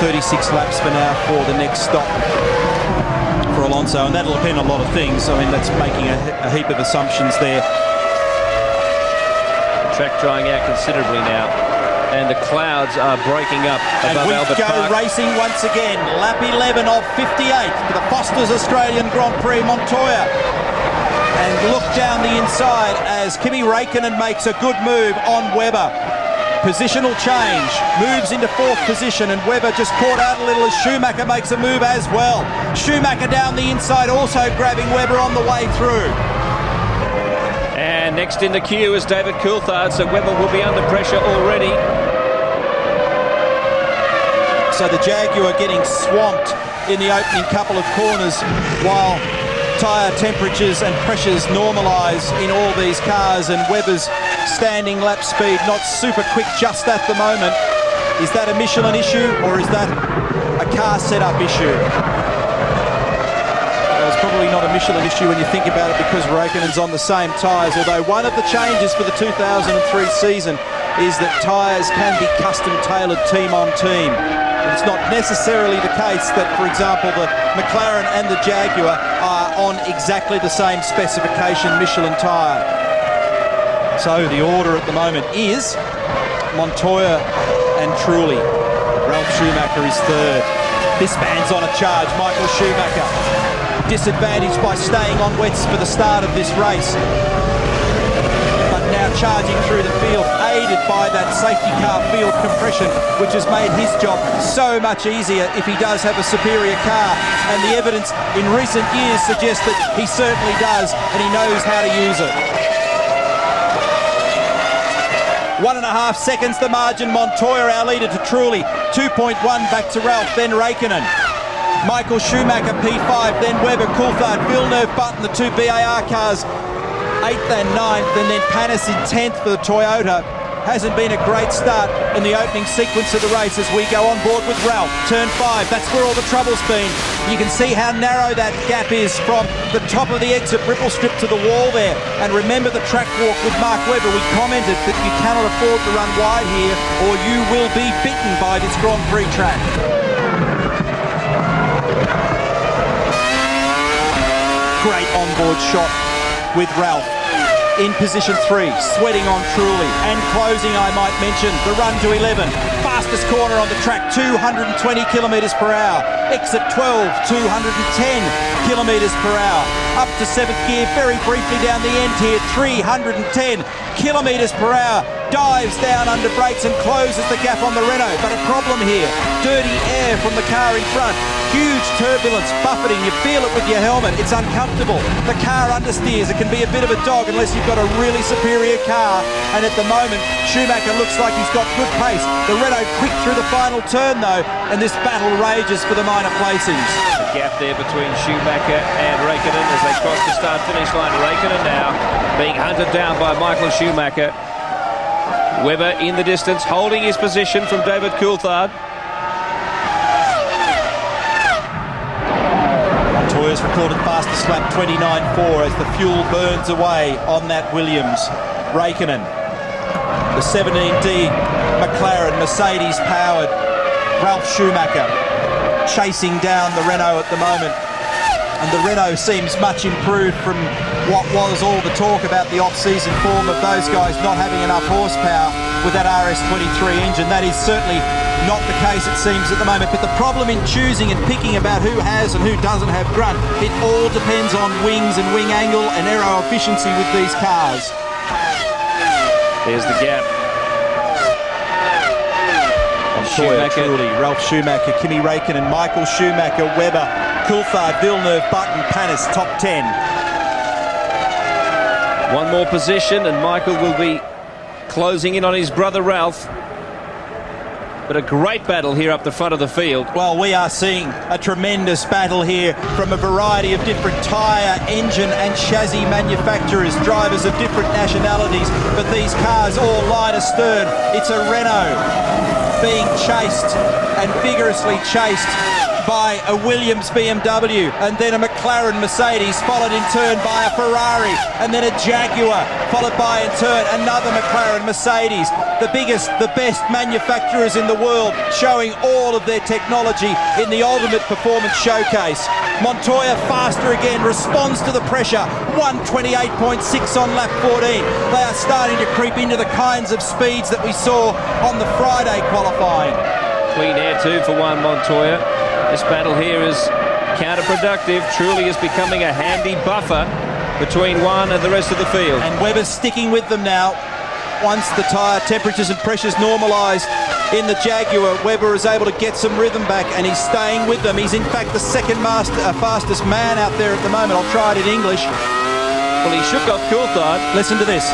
36 laps for now for the next stop for Alonso, and that'll depend on a lot of things. I mean, that's making a heap of assumptions there. Track drying out considerably now, and the clouds are breaking up above Albert Park. And we go racing once again. Lap 11 of 58 for the Foster's Australian Grand Prix, Montoya. And look down the inside as Kimi Räikkönen makes a good move on Webber. Positional change, moves into fourth position, and Webber just caught out a little as Schumacher makes a move as well. Schumacher down the inside, also grabbing Webber on the way through. And next in the queue is David Coulthard, so Webber will be under pressure already. So the Jaguar getting swamped in the opening couple of corners while tyre temperatures and pressures normalise in all these cars, and Webber's standing lap speed not super quick just at the moment. Is that a Michelin issue, or is that a car setup issue? Well, it's probably not a Michelin issue when you think about it, because Räikkönen's on the same tyres, although one of the changes for the 2003 season is that tyres can be custom tailored team on team. It's not necessarily the case that, for example, the McLaren and the Jaguar are on exactly the same specification Michelin tyre. So the order at the moment is Montoya and Trulli. Ralf Schumacher is third. This man's on a charge, Michael Schumacher. Disadvantaged by staying on wets for the start of this race. But now charging through the field, aided by that safety car field compression, which has made his job so much easier if he does have a superior car. And the evidence in recent years suggests that he certainly does, and he knows how to use it. 1.5 seconds the margin. Montoya, our leader, to Trulli. 2.1 back to Ralf, then Räikkönen. Michael Schumacher P5, then Webber, Coulthard, Villeneuve, Button, the two BAR cars 8th and 9th, and then Panis in 10th for the Toyota. Hasn't been a great start in the opening sequence of the race as we go on board with Ralf. Turn 5, that's where all the trouble's been. You can see how narrow that gap is from the top of the exit ripple strip to the wall there. And remember the track walk with Mark Webber. We commented that you cannot afford to run wide here or you will be bitten by this Grand Prix track. Great onboard shot with Ralf. In position 3, sweating on Trulli, and closing, I might mention, the run to 11. Fastest corner on the track, 220 kilometres per hour. Exit 12, 210 kilometres per hour. Up to 7th gear, very briefly down the end here, 310 kilometres per hour. Dives down under brakes and closes the gap on the Renault. But a problem here, dirty air from the car in front. Huge turbulence, buffeting, you feel it with your helmet, it's uncomfortable. The car understeers, it can be a bit of a dog unless you've got a really superior car, and at the moment, Schumacher looks like he's got good pace. The Renault quick through the final turn though, and this battle rages for the minor placings. The gap there between Schumacher and Räikkönen as they cross the start-finish line. Räikkönen now being hunted down by Michael Schumacher. Webber in the distance, holding his position from David Coulthard. Montoya's recorded fastest lap 29.4 as the fuel burns away on that Williams. Räikkönen, the 17D McLaren-Mercedes powered Ralf Schumacher chasing down the Renault at the moment. And the Renault seems much improved from what was all the talk about the off-season form of those guys not having enough horsepower with that RS23 engine. That is certainly not the case, it seems, at the moment. But the problem in choosing and picking about who has and who doesn't have grunt, it all depends on wings and wing angle and aero efficiency with these cars. There's the gap. Montoya, Trulli, Ralf Schumacher, Kimi Räikkönen, Michael Schumacher, Webber, Coulthard, Villeneuve, Button, Panis, top 10. One more position and Michael will be closing in on his brother Ralf. But a great battle here up the front of the field. Well, we are seeing a tremendous battle here from a variety of different tyre, engine and chassis manufacturers, drivers of different nationalities, but these cars all line astern. It's a Renault being chased and vigorously chased by a Williams BMW, and then a McLaren-Mercedes, followed in turn by a Ferrari, and then a Jaguar, followed by in turn another McLaren-Mercedes. The biggest, the best manufacturers in the world, showing all of their technology in the ultimate performance showcase. Montoya faster again, responds to the pressure, 1:28.6 on lap 14. They are starting to creep into the kinds of speeds that we saw on the Friday qualifying. Clean air too for Juan Montoya. This battle here is counterproductive. Truly is becoming a handy buffer between Juan and the rest of the field. And Webber's sticking with them now. Once the tyre temperatures and pressures normalised in the Jaguar, Webber is able to get some rhythm back, and he's staying with them. He's in fact the second fastest man out there at the moment. I'll try it in English. Well, he shook off Coulthard. Listen to this.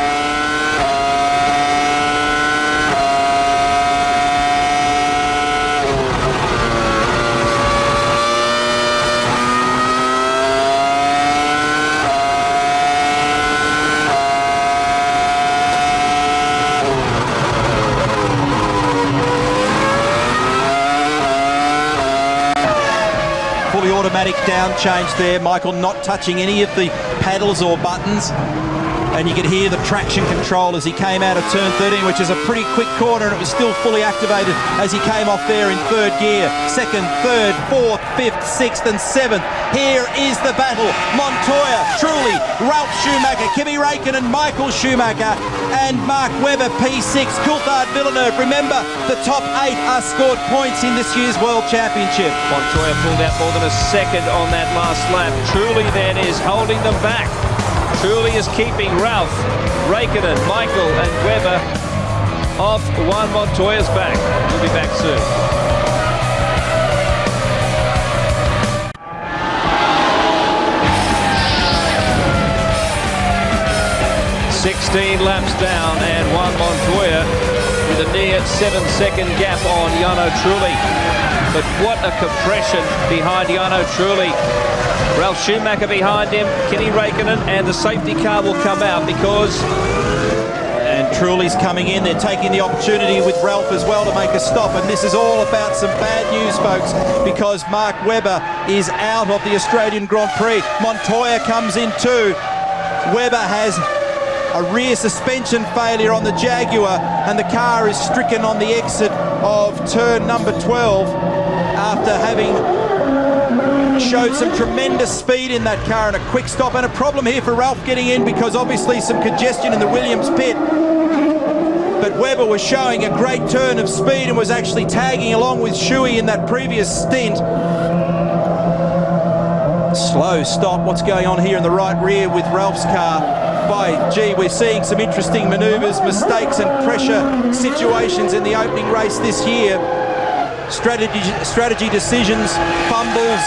Fully automatic down change there. Michael not touching any of the paddles or buttons. And you could hear the traction control as he came out of turn 13, which is a pretty quick corner, and it was still fully activated as he came off there in third gear. Second, third, fourth, fifth, sixth and seventh. Here is the battle. Montoya, Truly, Ralf Schumacher, Kimi Räikkönen, Michael Schumacher and Mark Webber P6, Coulthard, Villeneuve. Remember, the top 8 are scored points in this year's World Championship. Montoya pulled out more than a second on that last lap. Truly then is holding them back. Truly is keeping Ralf, Räikkönen, Michael and Webber off Juan Montoya's back. We'll be back soon. Laps down, and Juan Montoya with a near 7-second gap on Jarno Trulli. But what a compression behind Jarno Trulli. Ralf Schumacher behind him, Kimi Räikkönen, and the safety car will come out because... And Trulli's coming in. They're taking the opportunity with Ralf as well to make a stop, and this is all about some bad news, folks, because Mark Webber is out of the Australian Grand Prix. Montoya comes in too. Webber has a rear suspension failure on the Jaguar, and the car is stricken on the exit of turn number 12 after having showed some tremendous speed in that car, and a quick stop, and a problem here for Ralf getting in because obviously some congestion in the Williams pit. But Webber was showing a great turn of speed and was actually tagging along with Shuey in that previous stint. Slow stop. What's going on here in the right rear with Ralf's car? By gee, we're seeing some interesting manoeuvres, mistakes and pressure situations in the opening race this year. Strategy decisions, fumbles.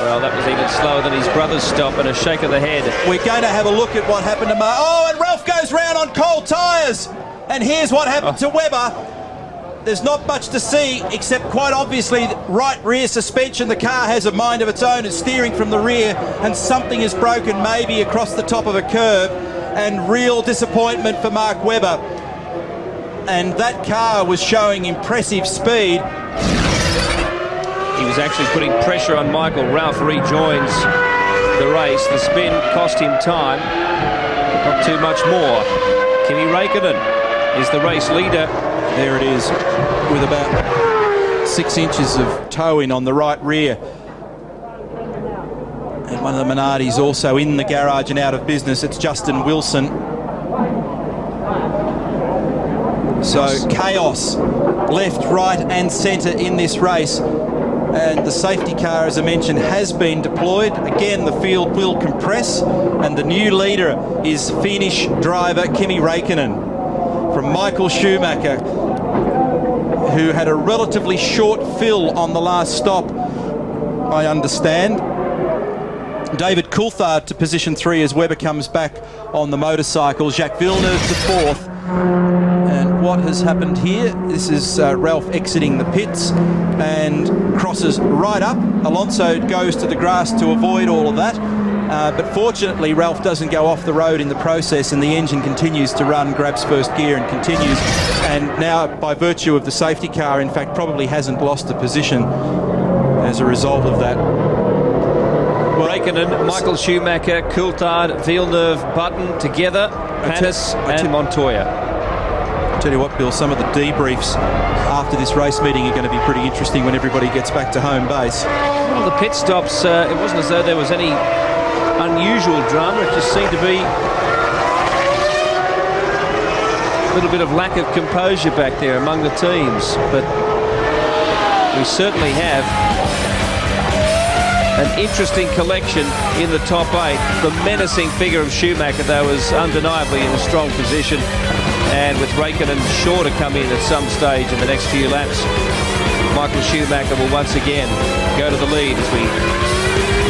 Well, that was even slower than his brother's stop, and a shake of the head. We're going to have a look at what happened to Oh, and Ralf goes round on cold tyres. And here's what happened to Webber. There's not much to see, except quite obviously right rear suspension. The car has a mind of its own. It's steering from the rear, and something is broken, maybe across the top of a curb, and real disappointment for Mark Webber. And that car was showing impressive speed. He was actually putting pressure on Michael. Ralf rejoins the race. The spin cost him time, but not too much more. Kimi Räikkönen is the race leader. There it is, with about 6 inches of toe in on the right rear. And one of the Minardis also in the garage and out of business. It's Justin Wilson. So chaos left, right and centre in this race. And the safety car, as I mentioned, has been deployed. Again, the field will compress, and the new leader is Finnish driver Kimi Räikkönen from Michael Schumacher, who had a relatively short fill on the last stop, I understand. David Coulthard to position 3 as Webber comes back on the motorcycle. Jacques Villeneuve to 4th. And what has happened here? This is Ralf exiting the pits and crosses right up. Alonso goes to the grass to avoid all of that. But fortunately, Ralph doesn't go off the road in the process, and the engine continues to run, grabs first gear and continues. And now, by virtue of the safety car, in fact, probably hasn't lost a position as a result of that. Raikkonen, Michael Schumacher, Coulthard, Villeneuve, Button together, Panis and Montoya. I'll tell you what, Bill, some of the debriefs after this race meeting are going to be pretty interesting when everybody gets back to home base. Well, the pit stops, it wasn't as though there was any unusual drama. It just seemed to be a little bit of lack of composure back there among the teams. But we certainly have an interesting collection in the top 8. The menacing figure of Schumacher, though, is undeniably in a strong position. And with Raikkonen sure to come in at some stage in the next few laps, Michael Schumacher will once again go to the lead as we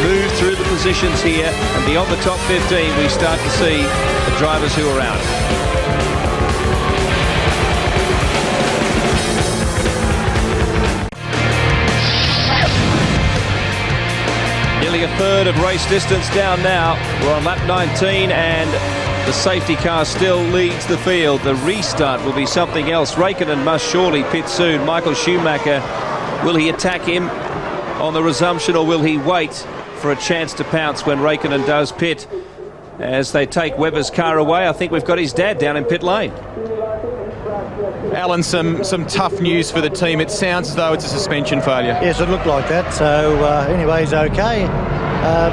move through the positions here. And beyond the top 15, we start to see the drivers who are out. Nearly a third of race distance down now. We're on lap 19 and the safety car still leads the field. The restart will be something else. Raikkonen must surely pit soon. Michael Schumacher, will he attack him on the resumption, or will he wait for a chance to pounce when Raikkonen does pit? As they take Webber's car away, I think we've got his dad down in pit lane. Alan, some tough news for the team. It sounds as though it's a suspension failure. Yes, it looked like that. So anyway, he's okay.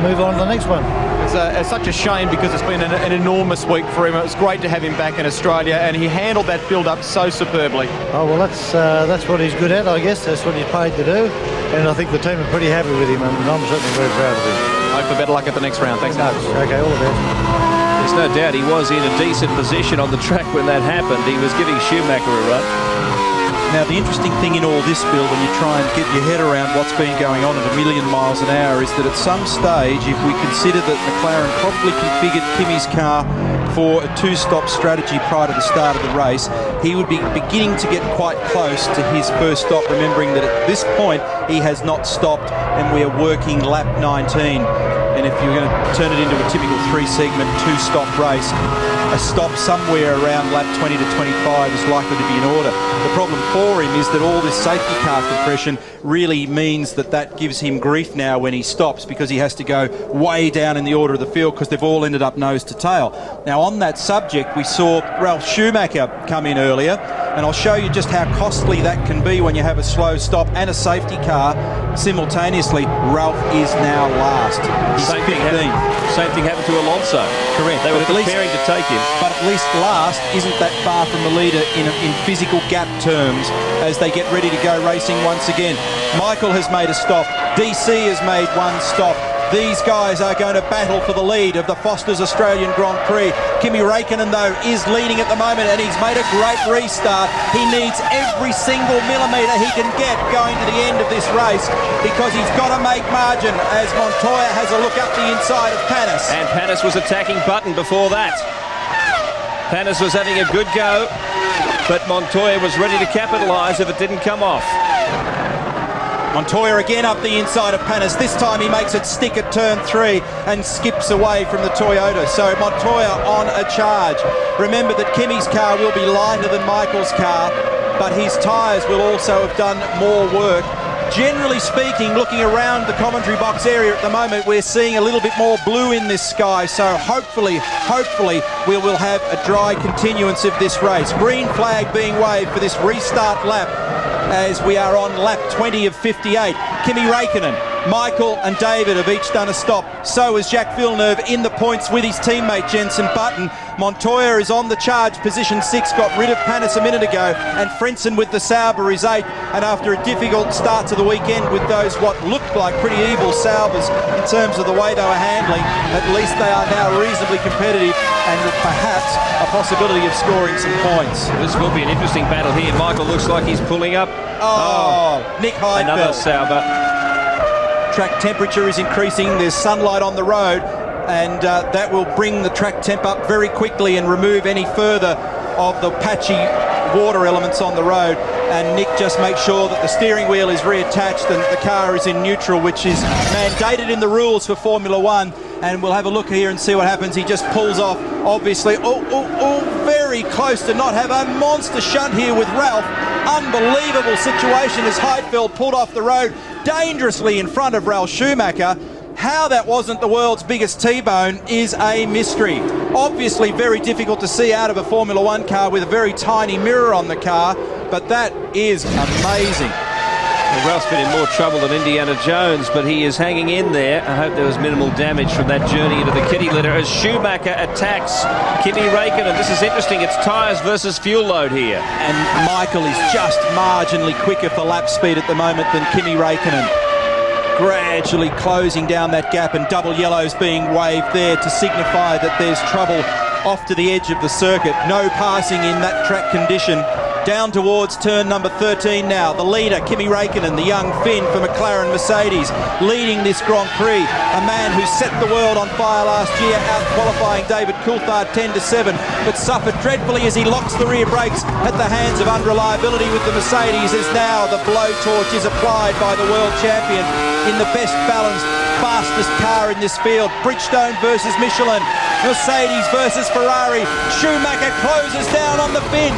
Move on to the next one. It's such a shame because it's been an enormous week for him. It was great to have him back in Australia, and he handled that build-up so superbly. Oh, well, that's what he's good at, I guess. That's what he's paid to do. And I think the team are pretty happy with him, and I'm certainly very proud of him. Hope for better luck at the next round. Thanks, Alan. Okay, all the best. There's no doubt he was in a decent position on the track when that happened. He was giving Schumacher a run. Now, the interesting thing in all this, Bill, when you try and get your head around what's been going on at 1,000,000 miles an hour, is that at some stage, if we consider that McLaren probably configured Kimi's car for a two-stop strategy prior to the start of the race, he would be beginning to get quite close to his first stop, remembering that at this point he has not stopped and we are working lap 19. And if you're going to turn it into a typical three-segment, two-stop race, a stop somewhere around lap 20 to 25 is likely to be in order. The problem for him is that all this safety car compression really means that gives him grief now when he stops, because he has to go way down in the order of the field because they've all ended up nose to tail. Now, on that subject, we saw Ralf Schumacher come in earlier, and I'll show you just how costly that can be when you have a slow stop and a safety car simultaneously. Ralf is now last. He's 15. Same thing happened to Alonso. Correct. They were preparing to take him. But at least last isn't that far from the leader in physical gap terms as they get ready to go racing once again. Michael has made a stop. DC has made one stop. These guys are going to battle for the lead of the Foster's Australian Grand Prix. Kimi Raikkonen, though, is leading at the moment, and he's made a great restart. He needs every single millimetre he can get going to the end of this race, because he's got to make margin as Montoya has a look up the inside of Panis. And Panis was attacking Button before that. Panis was having a good go, but Montoya was ready to capitalise if it didn't come off. Montoya again up the inside of Panis. This time he makes it stick at turn 3 and skips away from the Toyota. So Montoya on a charge. Remember that Kimi's car will be lighter than Michael's car, but his tyres will also have done more work. Generally speaking, looking around the commentary box area at the moment, we're seeing a little bit more blue in this sky. So hopefully we will have a dry continuance of this race. Green flag being waved for this restart lap as we are on lap 20 of 58. Kimi Raikkonen, Michael and David have each done a stop. So has Jacques Villeneuve in the points with his teammate Jenson Button. Montoya is on the charge, position 6, got rid of Panis a minute ago, and Frentzen with the Sauber is 8. And after a difficult start to the weekend with those what looked like pretty evil Saubers in terms of the way they were handling, at least they are now reasonably competitive and with perhaps a possibility of scoring some points. This will be an interesting battle here. Michael looks like he's pulling up. Nick Heidfeld. Another Sauber. Track temperature is increasing. There's sunlight on the road, and that will bring the track temp up very quickly and remove any further of the patchy water elements on the road. And Nick just makes sure that the steering wheel is reattached and the car is in neutral, which is mandated in the rules for Formula One. and we'll have a look here and see what happens. He just pulls off, obviously. Very close to not have a monster shunt here with Ralph. Unbelievable situation as Heidfeld pulled off the road dangerously in front of Ralph Schumacher. How that wasn't the world's biggest T-bone is a mystery. Obviously very difficult to see out of a Formula One car with a very tiny mirror on the car, but that is amazing. Well, Ralph's been in more trouble than Indiana Jones, but he is hanging in there. I hope there was minimal damage from that journey into the kitty litter as Schumacher attacks Kimi Räikkönen. This is interesting. It's tyres versus fuel load here. And Michael is just marginally quicker for lap speed at the moment than Kimi Räikkönen. Gradually closing down that gap, and double yellows being waved there to signify that there's trouble off to the edge of the circuit. No passing in that track condition. Down towards turn number 13 now. The leader, Kimi Räikkönen, the young Finn for McLaren-Mercedes, leading this Grand Prix. A man who set the world on fire last year, out-qualifying David Coulthard 10-7, but suffered dreadfully as he locks the rear brakes at the hands of unreliability with the Mercedes, as now the blowtorch is applied by the world champion in the best balanced, fastest car in this field. Bridgestone versus Michelin, Mercedes versus Ferrari. Schumacher closes down on the Finn.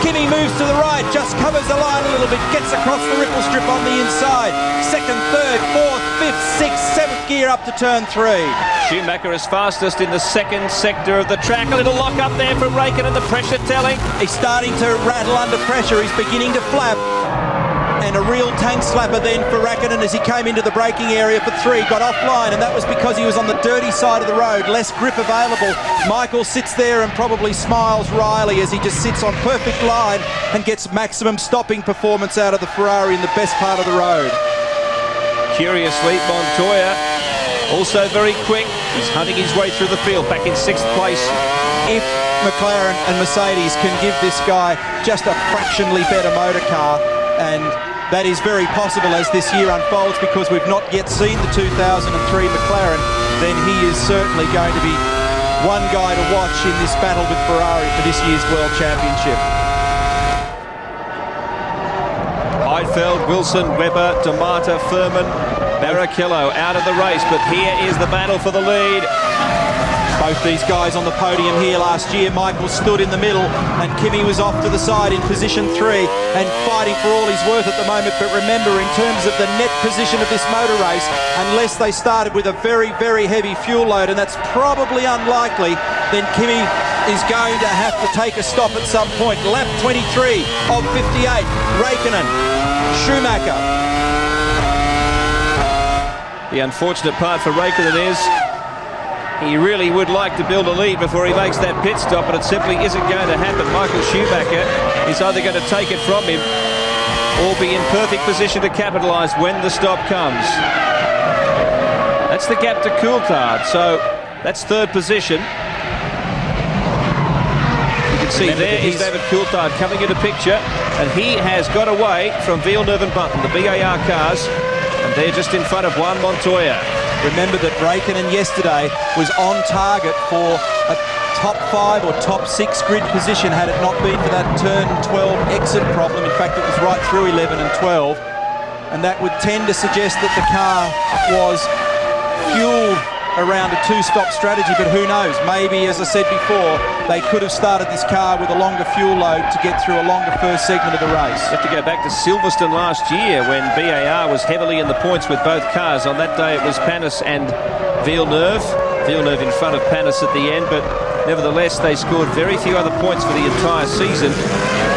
Kimi moves to the right, just covers the line a little bit, gets across the ripple strip on the inside. Second, third, fourth, fifth, sixth, seventh gear up to turn 3. Schumacher is fastest in the second sector of the track. A little lock up there from Räikkönen, the pressure telling. He's starting to rattle under pressure. He's beginning to flap. And a real tank slapper then for Räikkönen as he came into the braking area for 3, got offline, and that was because he was on the dirty side of the road, less grip available. Michael sits there and probably smiles wryly as he just sits on perfect line and gets maximum stopping performance out of the Ferrari in the best part of the road. Curiously, Montoya also very quick. He's hunting his way through the field, back in 6th place. If McLaren and Mercedes can give this guy just a fractionally better motor car, and that is very possible as this year unfolds, because we've not yet seen the 2003 McLaren, then he is certainly going to be one guy to watch in this battle with Ferrari for this year's World Championship. Heidfeld, Wilson, Webber, D'Amata, Furman, Barrichello out of the race, but here is the battle for the lead. Both these guys on the podium here last year. Michael stood in the middle and Kimi was off to the side in position 3 and fighting for all he's worth at the moment. But remember, in terms of the net position of this motor race, unless they started with a very, very heavy fuel load, and that's probably unlikely, then Kimi is going to have to take a stop at some point. Lap 23 of 58, Räikkönen, Schumacher. The unfortunate part for Räikkönen is he really would like to build a lead before he makes that pit stop, but it simply isn't going to happen. Michael Schumacher is either going to take it from him or be in perfect position to capitalise when the stop comes. That's the gap to Coulthard, so that's 3rd position. You can see there is David Coulthard coming into picture, and he has got away from Villeneuve and Button, the BAR cars, and they're just in front of Juan Montoya. Remember that Räikkönen yesterday was on target for a top 5 or top 6 grid position had it not been for that turn 12 exit problem. In fact, it was right through 11 and 12, and that would tend to suggest that the car was fueled around a 2-stop strategy, but who knows, maybe, as I said before, they could have started this car with a longer fuel load to get through a longer first segment of the race. You have to go back to Silverstone last year when BAR was heavily in the points with both cars. On that day it was Panis and Villeneuve. Villeneuve in front of Panis at the end, but nevertheless they scored very few other points for the entire season.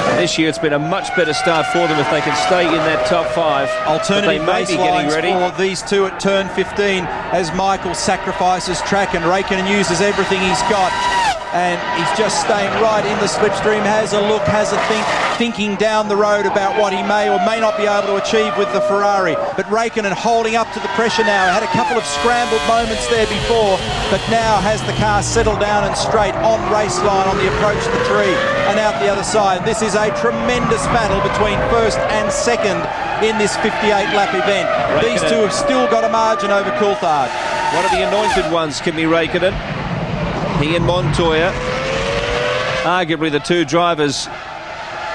And this year it's been a much better start for them if they can stay in that top 5. Alternative race lines for these two at turn 15 as Michael sacrifices track and Räikkönen uses everything he's got. And he's just staying right in the slipstream, has a look, has a think, thinking down the road about what he may or may not be able to achieve with the Ferrari. But Räikkönen holding up to the pressure now. Had a couple of scrambled moments there before, but now has the car settled down and straight on race line on the approach to 3 and out the other side. This is a tremendous battle between 1st and 2nd in this 58-lap event. Räikkönen. These two have still got a margin over Coulthard. One of the anointed ones, Kimi Räikkönen. He and Montoya, arguably the 2 drivers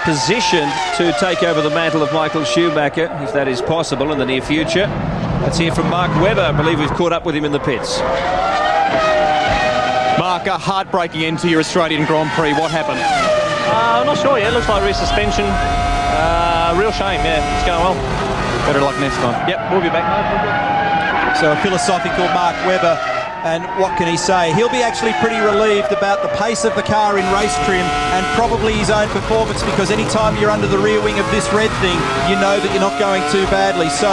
positioned to take over the mantle of Michael Schumacher, if that is possible in the near future. Let's hear from Mark Webber. I believe we've caught up with him in the pits. Mark, a heartbreaking end to your Australian Grand Prix. What happened? I'm not sure yet. Looks like resuspension. Real shame, yeah. It's going well. Better luck next time. Yep, we'll be back. So a philosophical Mark Webber, and what can he say? He'll be actually pretty relieved about the pace of the car in race trim and probably his own performance, because any time you're under the rear wing of this red thing, you know that you're not going too badly. So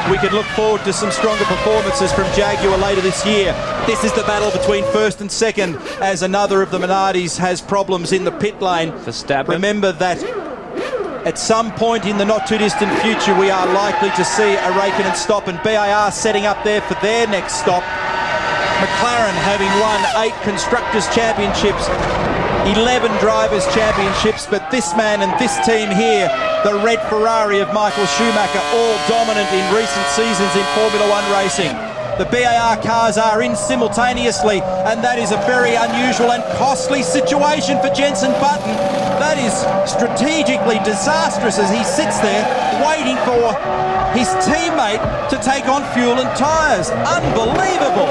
we can look forward to some stronger performances from Jaguar later this year. This is the battle between first and second, as another of the Minardis has problems in the pit lane. Verstappen. Remember that at some point in the not too distant future, we are likely to see a Raikkonen stop, and BAR setting up there for their next stop. McLaren having won 8 Constructors' Championships, 11 Drivers' Championships, but this man and this team here, the red Ferrari of Michael Schumacher, all dominant in recent seasons in Formula One racing. The BAR cars are in simultaneously, and that is a very unusual and costly situation for Jenson Button. That is strategically disastrous as he sits there waiting for his teammate to take on fuel and tyres. Unbelievable.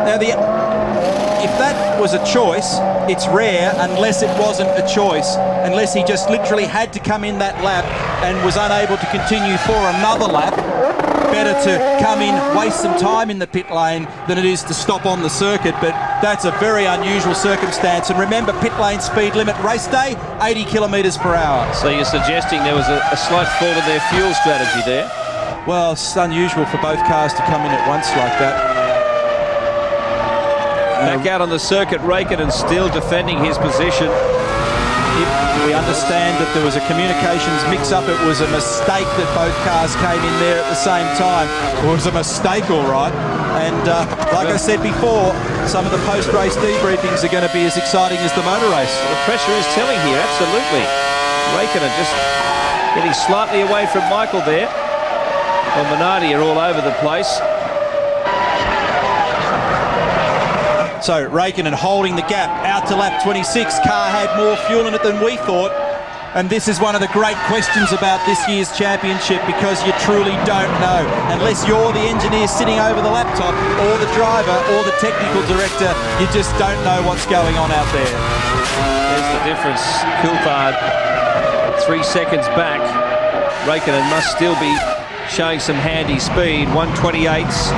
Now, if that was a choice, it's rare unless it wasn't a choice, unless he just literally had to come in that lap and was unable to continue for another lap. Better to come in, waste some time in the pit lane than it is to stop on the circuit, but that's a very unusual circumstance. And remember, pit lane speed limit race day, 80 kilometres per hour. So you're suggesting there was a slight fault in their fuel strategy there? Well, it's unusual for both cars to come in at once like that. Back out on the circuit, Raikkonen still defending his position. We understand that there was a communications mix-up. It was a mistake that both cars came in there at the same time. It was a mistake, all right. And like I said before, some of the post-race debriefings are going to be as exciting as the motor race. The pressure is telling here, absolutely. Raikkonen just getting slightly away from Michael there. Well, Minardi are all over the place. So Raikkonen holding the gap out to lap 26. Car had more fuel in it than we thought. And this is one of the great questions about this year's championship, because you truly don't know. Unless you're the engineer sitting over the laptop, or the driver, or the technical director, you just don't know what's going on out there. There's the difference. Coulthard 3 seconds back. Raikkonen must still be showing some handy speed. 128s.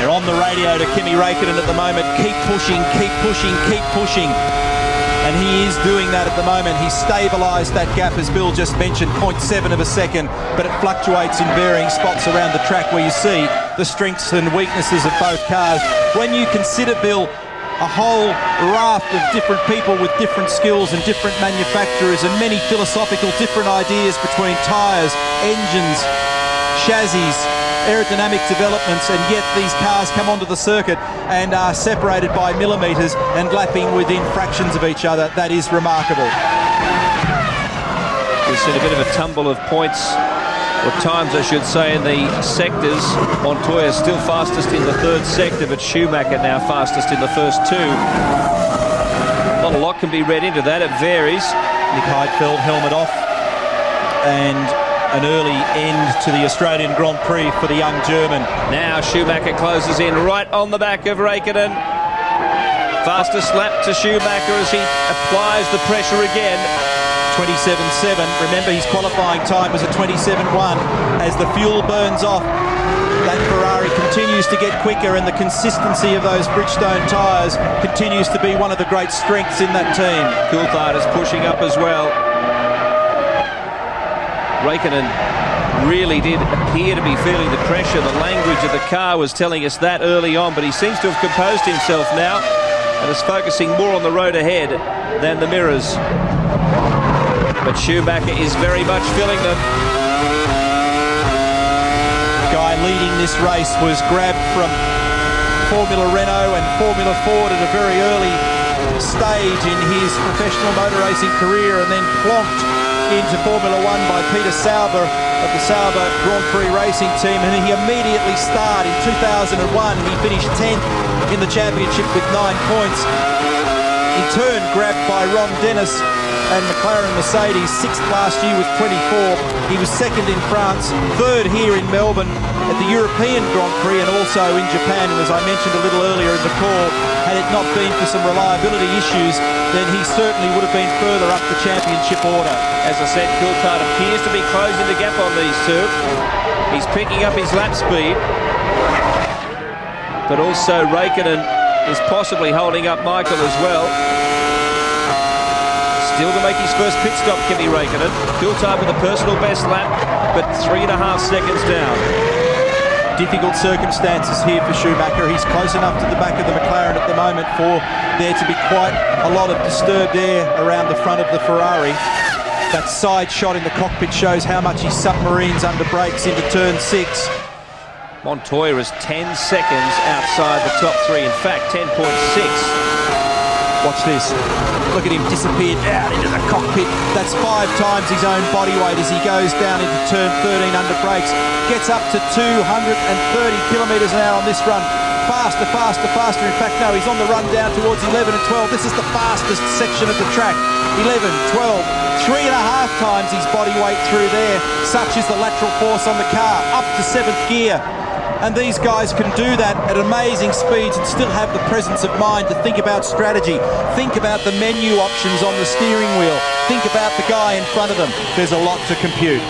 They're on the radio to Kimi Raikkonen at the moment. Keep pushing, keep pushing, keep pushing. And he is doing that at the moment. He's stabilised that gap, as Bill just mentioned, 0.7 of a second, but it fluctuates in varying spots around the track where you see the strengths and weaknesses of both cars. When you consider, Bill, a whole raft of different people with different skills and different manufacturers and many philosophical different ideas between tyres, engines, chassis, aerodynamic developments, and yet these cars come onto the circuit and are separated by millimetres and lapping within fractions of each other. That is remarkable. We've seen a bit of a tumble of points, or times I should say, in the sectors. Montoya still fastest in the third sector, but Schumacher now fastest in the first two. Not a lot can be read into that, it varies. Nick Heidfeld helmet off, and an early end to the Australian Grand Prix for the young German. Now Schumacher closes in right on the back of Raikkonen. Fastest lap to Schumacher as he applies the pressure again. 27.7. Remember, his qualifying time was a 27.1. As the fuel burns off, that Ferrari continues to get quicker, and the consistency of those Bridgestone tyres continues to be one of the great strengths in that team. Coulthard is pushing up as well. Raikkonen really did appear to be feeling the pressure. The language of the car was telling us that early on, but he seems to have composed himself now and is focusing more on the road ahead than the mirrors. But Schumacher is very much filling them. The guy leading this race was grabbed from Formula Renault and Formula Ford at a very early stage in his professional motor racing career, and then plonked into Formula One by Peter Sauber of the Sauber Grand Prix racing team, and he immediately starred in 2001. He finished 10th in the championship with 9 points. in turn grabbed by Ron Dennis and McLaren-Mercedes, 6th last year with 24. He was 2nd in France, 3rd here in Melbourne at the European Grand Prix and also in Japan. And as I mentioned a little earlier in the call, had it not been for some reliability issues, then he certainly would have been further up the championship order. As I said, Coulthard appears to be closing the gap on these two. He's picking up his lap speed. But also Raikkonen is possibly holding up Michael as well. Still to make his first pit stop, Kimi Raikkonen. Coulthard with a personal best lap, but 3.5 seconds down. Difficult circumstances here for Schumacher. He's close enough to the back of the McLaren at the moment for there to be quite a lot of disturbed air around the front of the Ferrari. That side shot in the cockpit shows how much he submarines under brakes into turn 6. Montoya is 10 seconds outside the top 3. In fact, 10.6. Watch this. Look at him disappear down into the cockpit. That's 5 times his own body weight as he goes down into turn 13 under brakes. Gets up to 230 kilometres an hour on this run. Faster, faster, faster. In fact, no, he's on the run down towards 11 and 12. This is the fastest section of the track. 11, 12, 3.5 times his body weight through there. Such is the lateral force on the car. Up to 7th gear. And these guys can do that at amazing speeds and still have the presence of mind to think about strategy, think about the menu options on the steering wheel, think about the guy in front of them. There's a lot to compute.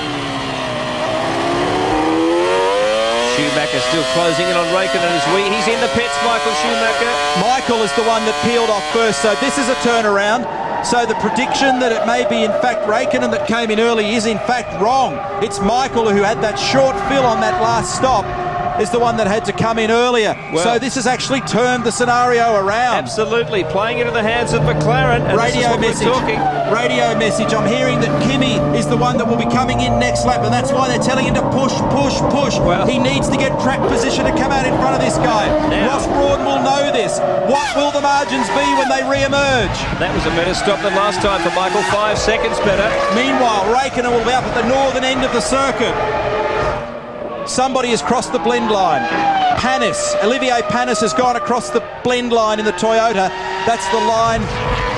Schumacher still closing in on Raikkonen as he's in the pits, Michael Schumacher. Michael is the one that peeled off first, so this is a turnaround. So the prediction that it may be in fact Raikkonen that came in early is in fact wrong. It's Michael who had that short fill on that last stop. Is the one that had to come in earlier. Well, so this has actually turned the scenario around. Absolutely, playing into the hands of McLaren. And radio message. Radio message. I'm hearing that Kimi is the one that will be coming in next lap, and that's why they're telling him to push, push, push. Well, he needs to get track position to come out in front of this guy. Now, Ross Brawn will know this. What will the margins be when they re-emerge? That was a better stop than last time for Michael. 5 seconds better. Meanwhile, Raikkonen will be up at the northern end of the circuit. Somebody has crossed the blend line. Olivier Panis has gone across the blend line in the Toyota. That's the line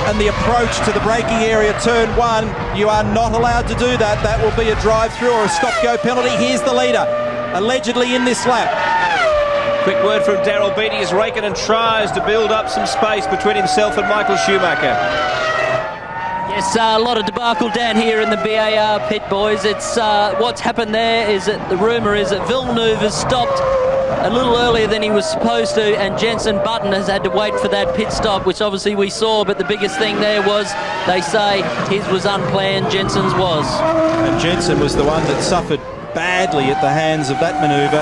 and the approach to the braking area, turn 1. You are not allowed to do that. That will be a drive-through or a stop-go penalty. Here's the leader, allegedly in this lap. Quick word from Daryl Beattie as Raikkonen tries to build up some space between himself and Michael Schumacher. Yes, a lot of debacle down here in the BAR pit, boys. It's what's happened there is that the rumour is that Villeneuve has stopped a little earlier than he was supposed to, and Jenson Button has had to wait for that pit stop, which obviously we saw, but the biggest thing there was, they say, his was unplanned, Jenson's was. And Jenson was the one that suffered badly at the hands of that manoeuvre.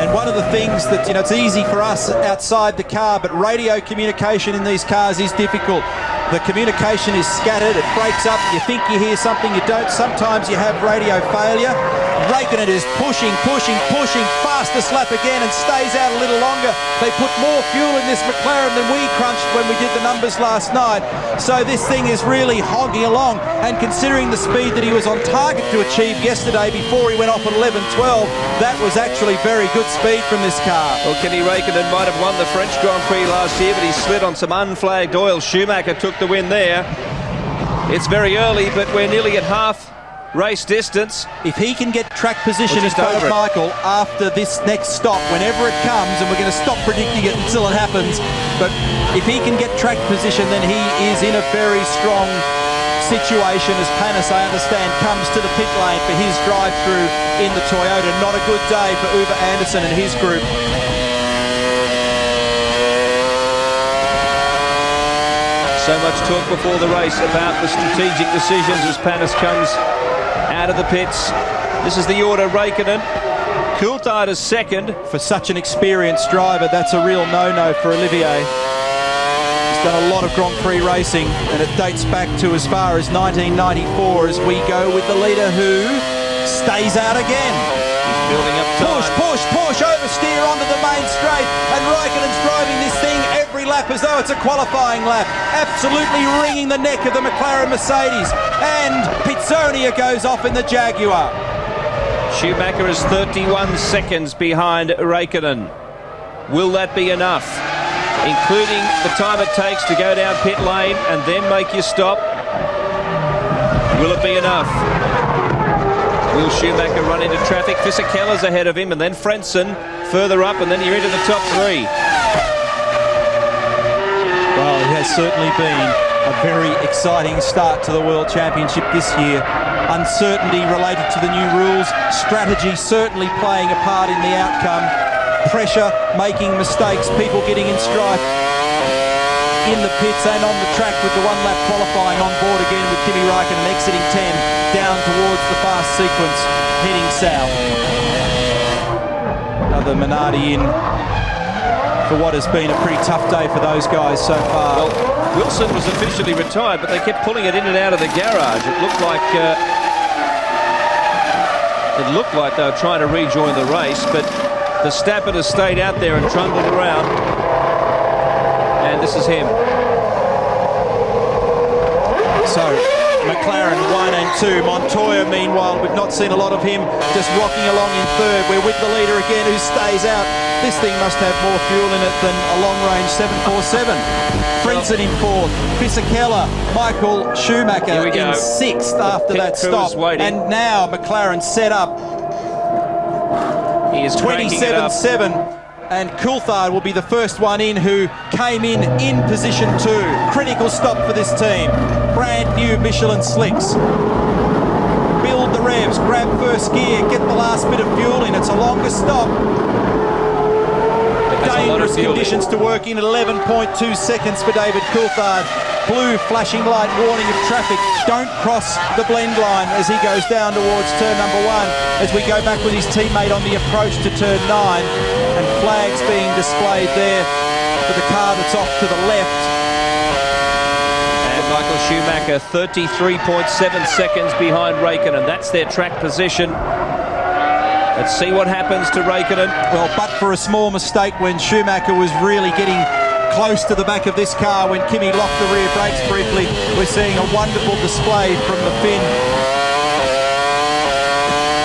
And one of the things that, it's easy for us outside the car, but radio communication in these cars is difficult. The communication is scattered, it breaks up, you think you hear something, you don't. Sometimes you have radio failure. Raikkonen is pushing, fastest lap again and stays out a little longer. They put more fuel in this McLaren than we crunched when we did the numbers last night. So this thing is really hogging along, and considering the speed that he was on target to achieve yesterday before he went off at 11.12, that was actually very good speed from this car. Well, Kimi Raikkonen might have won the French Grand Prix last year, but he slid on some unflagged oil. Schumacher took the win there. It's very early, but we're nearly at half race distance. If he can get track position in front of Michael after this next stop, whenever it comes, and we're going to stop predicting it until it happens, but if he can get track position, then he is in a very strong situation as Panis, I understand, comes to the pit lane for his drive-through in the Toyota. Not a good day for Uwe Anderson and his group. So much talk before the race about the strategic decisions as Panis comes out of the pits. This is the order: Raikkonen, Coulthard is second. For such an experienced driver, that's a real no-no for Olivier. He's done a lot of Grand Prix racing, and it dates back to as far as 1994 as we go with the leader who stays out again. He's building up time. Push, oversteer onto the main straight, and Raikkonen's driving this thing every lap as though it's a qualifying lap. Absolutely wringing the neck of the McLaren-Mercedes, and Pizzonia goes off in the Jaguar. Schumacher is 31 seconds behind Raikkonen. Will that be enough? including the time it takes to go down pit lane and then make your stop. Will it be enough? Will Schumacher run into traffic? Fisichella's ahead of him, and then Frentzen further up, and then you're into the top three. Well, it has certainly been a very exciting start to the World Championship this year. Uncertainty related to the new rules, strategy certainly playing a part in the outcome, pressure, making mistakes, people getting in strife in the pits and on the track with the one-lap qualifying on board again with Kimi Räikkönen exiting 10 down towards the fast sequence heading south. Another Minardi in for what has been a pretty tough day for those guys so far. Well, Wilson was officially retired, but they kept pulling it in and out of the garage. It looked like they were trying to rejoin the race, but the Stappen has stayed out there and trundled around. And this is him. So, McLaren 1 and 2. Montoya, meanwhile, we've not seen a lot of him, just rocking along in third. We're with the leader again, who stays out. This thing must have more fuel in it than a long-range 747. Frentzen in fourth. Fisichella, Michael Schumacher in sixth after that stop. And now McLaren set up. He is 27-7. And Coulthard will be the first one in, who came in position 2. Critical stop for this team. Brand new Michelin slicks. Build the revs, grab first gear, get the last bit of fuel in. It's a longer stop. Dangerous conditions to work in at 11.2 seconds for David Coulthard. Blue flashing light warning of traffic. Don't cross the blend line as he goes down towards turn number 1. As we go back with his teammate on the approach to turn 9. And flags being displayed there for the car that's off to the left. And Michael Schumacher 33.7 seconds behind Räikkönen. That's their track position. Let's see what happens to Räikkönen. Well, but for a small mistake when Schumacher was really getting close to the back of this car when Kimi locked the rear brakes briefly. We're seeing a wonderful display from the Finn.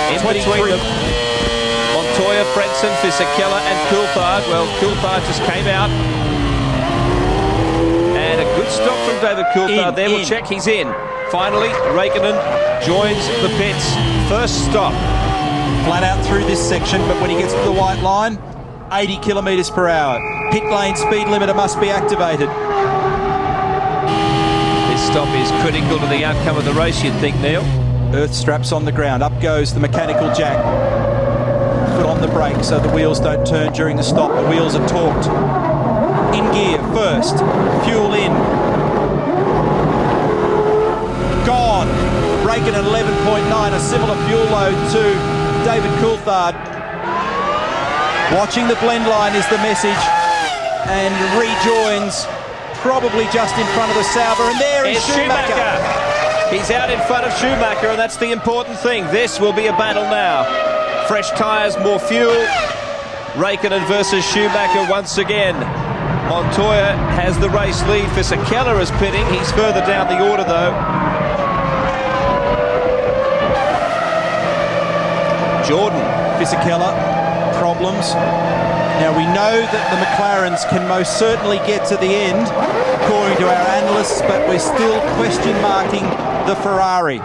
In between them, Montoya, Frentzen, Fisichella and Coulthard. Well, Coulthard just came out. And a good stop from David Coulthard there. We'll check he's in. Finally, Räikkönen joins the pits. First stop. Flat out through this section, but when he gets to the white line, 80 kilometres per hour. Pit lane speed limiter must be activated. This stop is critical to the outcome of the race, you'd think, Neil. Earth straps on the ground. Up goes the mechanical jack. Put on the brake so the wheels don't turn during the stop. The wheels are torqued. In gear first. Fuel in. Gone. Räikkönen 11.9, a similar fuel load to David Coulthard. Watching the blend line is the message. And rejoins probably just in front of the Sauber. And there is Schumacher. He's out in front of Schumacher, and that's the important thing. This will be a battle now. Fresh tyres, more fuel. Räikkönen versus Schumacher once again. Montoya has the race lead. Fisichella is pitting. He's further down the order, though. Jordan. Fisichella, problems. Now we know that the McLarens can most certainly get to the end, according to our analysts, but we're still question marking the Ferrari.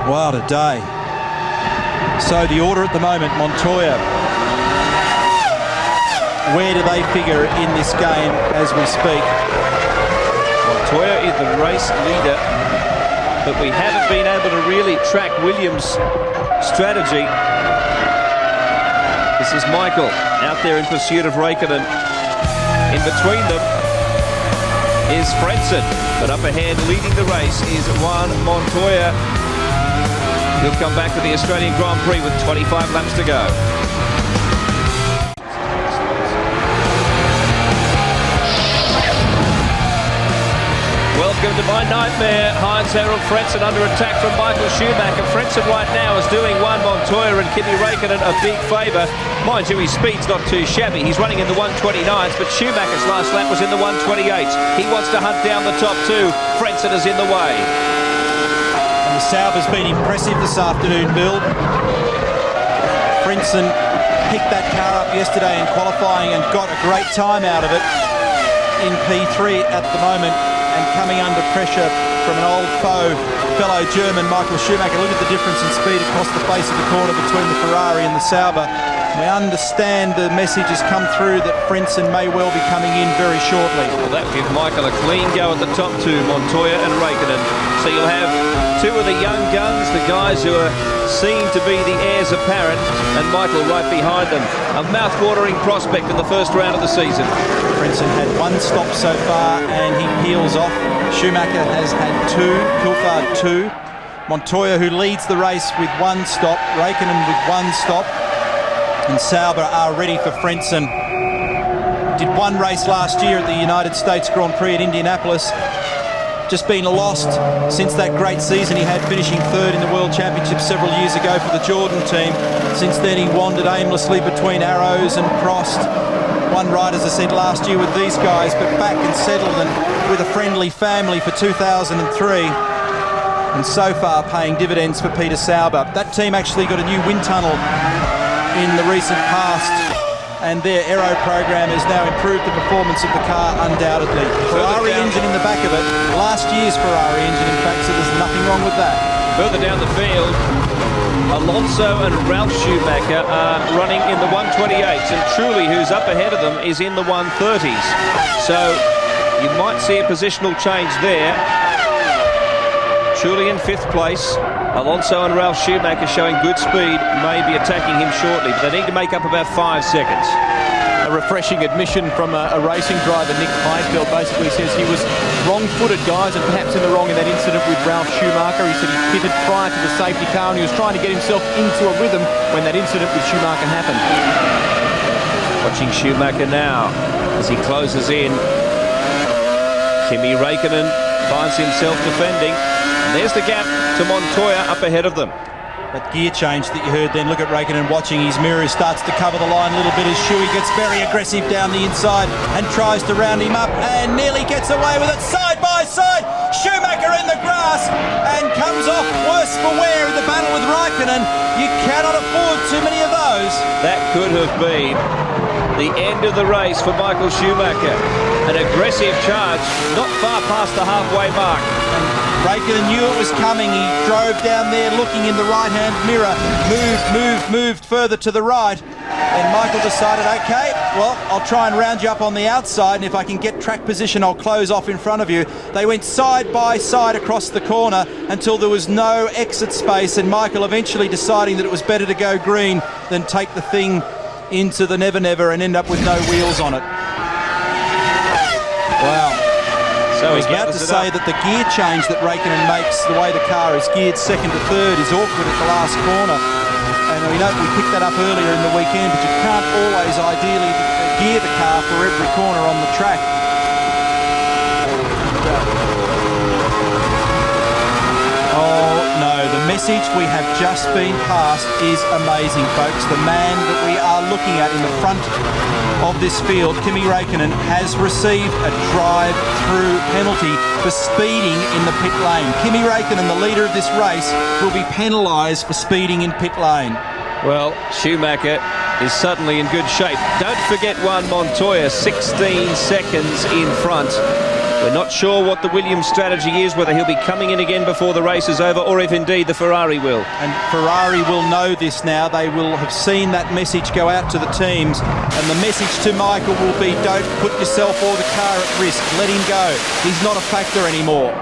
What a day. So the order at the moment, Montoya. Where do they figure in this game as we speak? Montoya is the race leader, but we haven't been able to really track Williams' strategy. This is Michael out there in pursuit of Räikkönen. In between them is Frentzen, but up ahead leading the race is Juan Montoya. He'll come back to the Australian Grand Prix with 25 laps to go. Welcome to my nightmare. Heinz-Harald Frentzen under attack from Michael Schumacher. Frentzen right now is doing Juan Montoya and Kimi Räikkönen a big favour. Mind you, his speed's not too shabby. He's running in the 129s, but Schumacher's last lap was in the 128s. He wants to hunt down the top two. Frentzen is in the way. And the Sauber's been impressive this afternoon, Bill. Frentzen picked that car up yesterday in qualifying and got a great time out of it in P3 at the moment, and coming under pressure from an old foe, fellow German Michael Schumacher. Look at the difference in speed across the face of the corner between the Ferrari and the Sauber. We understand the message has come through that Frentzen may well be coming in very shortly. Well, that will give Michael a clean go at the top two, Montoya and Raikkonen. So you'll have two of the young guns, the guys who are seen to be the heirs apparent, and Michael right behind them. A mouth-watering prospect in the first round of the season. Frentzen had one stop so far and he peels off. Schumacher has had two, Coulthard two. Montoya, who leads the race with one stop, Raikkonen with one stop, and Sauber are ready for Frentzen. Did one race last year at the United States Grand Prix at Indianapolis. Just been lost since that great season he had, finishing third in the World Championship several years ago for the Jordan team. Since then he wandered aimlessly between Arrows and Prost. One ride, as I said, last year with these guys, but back and settled and with a friendly family for 2003. And so far paying dividends for Peter Sauber. That team actually got a new wind tunnel in the recent past, and their aero program has now improved the performance of the car undoubtedly. Ferrari engine in the back of it, last year's Ferrari engine in fact, so there's nothing wrong with that. Further down the field, Alonso and Ralf Schumacher are running in the 128s, and truly who's up ahead of them is in the 130s. So you might see a positional change there. Truly in 5th place. Alonso and Ralf Schumacher showing good speed, may be attacking him shortly, but they need to make up about 5 seconds. A refreshing admission from a racing driver, Nick Heidfeld, basically says he was wrong-footed, guys, and perhaps in the wrong in that incident with Ralf Schumacher. He said he pitted prior to the safety car and he was trying to get himself into a rhythm when that incident with Schumacher happened. Watching Schumacher now as he closes in. Kimi Raikkonen finds himself defending. And there's the gap to Montoya up ahead of them. That gear change that you heard then, look at Raikkonen watching his mirror, starts to cover the line a little bit as Schuey gets very aggressive down the inside and tries to round him up and nearly gets away with it. Side by side, Schumacher in the grass and comes off worse for wear in the battle with Raikkonen. You cannot afford too many of those. That could have been the end of the race for Michael Schumacher. An aggressive charge, not far past the halfway mark. Raikkonen knew it was coming. He drove down there looking in the right-hand mirror, moved further to the right. And Michael decided, okay, well, I'll try and round you up on the outside, and if I can get track position, I'll close off in front of you. They went side by side across the corner until there was no exit space, and Michael eventually deciding that it was better to go green than take the thing into the never and end up with no wheels on it. Wow. So I was about to say that the gear change that Raikkonen makes, the way the car is geared second to third, is awkward at the last corner. And we know we picked that up earlier in the weekend, but you can't always ideally gear the car for every corner on the track. Oh no, the message we have just been passed is amazing, folks. The man that we are looking at in the front of this field, Kimi Raikkonen, has received a drive-through penalty for speeding in the pit lane. Kimi Raikkonen, the leader of this race, will be penalised for speeding in pit lane. Well, Schumacher is suddenly in good shape. Don't forget Juan Montoya, 16 seconds in front. We're not sure what the Williams strategy is, whether he'll be coming in again before the race is over, or if indeed the Ferrari will. And Ferrari will know this now. They will have seen that message go out to the teams. And the message to Michael will be, don't put yourself or the car at risk. Let him go. He's not a factor anymore.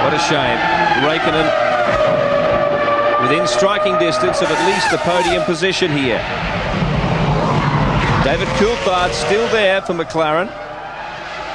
What a shame. Raikkonen within striking distance of at least the podium position here. David Coulthard still there for McLaren.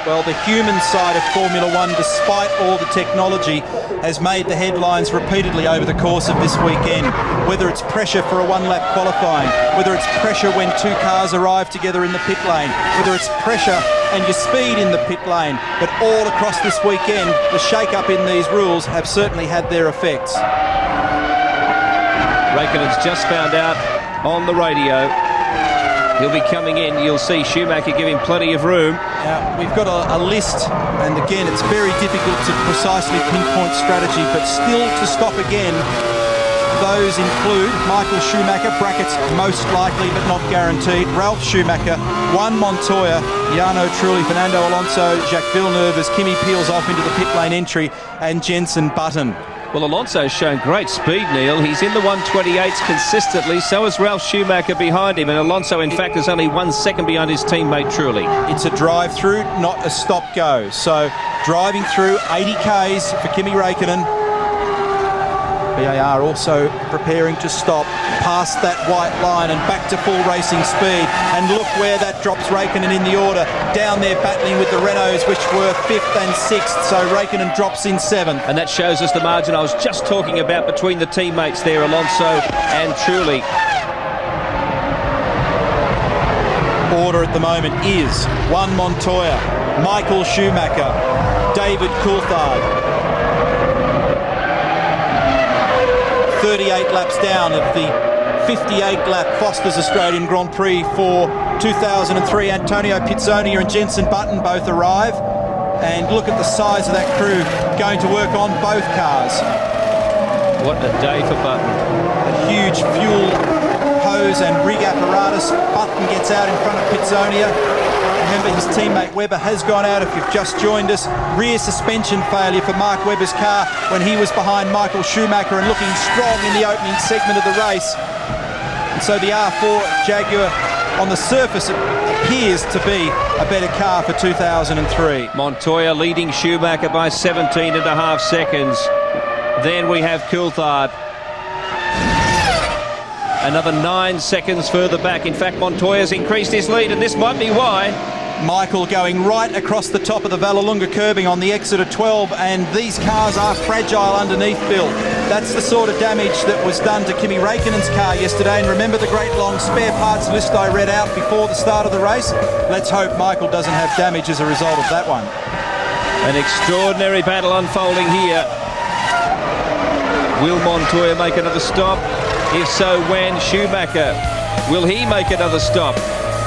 Well, the human side of Formula One, despite all the technology, has made the headlines repeatedly over the course of this weekend. Whether it's pressure for a one-lap qualifying, whether it's pressure when two cars arrive together in the pit lane, whether it's pressure and your speed in the pit lane. But all across this weekend, the shake-up in these rules have certainly had their effects. Raikkonen's just found out on the radio he'll be coming in. You'll see Schumacher giving plenty of room. Now, we've got a list, and again, it's very difficult to precisely pinpoint strategy, but still to stop again Those include Michael Schumacher, brackets most likely but not guaranteed, Ralph Schumacher, Juan Montoya, Jarno Trulli, Fernando Alonso, Jacques Villeneuve as Kimi peels off into the pit lane entry, and Jenson Button. Well, Alonso's shown great speed, Neil. He's in the 128s consistently. So is Ralph Schumacher behind him. And Alonso, in fact, is only 1 second behind his teammate Trulli. It's a drive-through, not a stop-go. So driving through 80 Ks for Kimi Räikkönen. BAR also preparing to stop past that white line and back to full racing speed. And look where that drops Räikkönen in the order. Down there battling with the Renaults, which were 5th and 6th. So Räikkönen drops in 7th. And that shows us the margin I was just talking about between the teammates there, Alonso and Trulli. Order at the moment is Juan Montoya, Michael Schumacher, David Coulthard. 38 laps down of the 58-lap Foster's Australian Grand Prix for 2003. Antonio Pizzoni and Jenson Button both arrive. And look at the size of that crew going to work on both cars. What a day for Button. A huge fuel hose and rig apparatus. Button gets out in front of Pizzonia. Remember, his teammate Webber has gone out if you've just joined us. Rear suspension failure for Mark Webber's car when he was behind Michael Schumacher and looking strong in the opening segment of the race. And so the R4 Jaguar on the surface appears to be a better car for 2003. Montoya leading Schumacher by 17.5 seconds. Then we have Coulthard. Another 9 seconds further back. In fact, Montoya's increased his lead, and this might be why. Michael going right across the top of the Vallelunga curbing on the exit of 12, and these cars are fragile underneath, Bill. That's the sort of damage that was done to Kimi Räikkönen's car yesterday, and remember the great long spare parts list I read out before the start of the race? Let's hope Michael doesn't have damage as a result of that one. An extraordinary battle unfolding here. Will Montoya make another stop? If so, when? Schumacher, will he make another stop?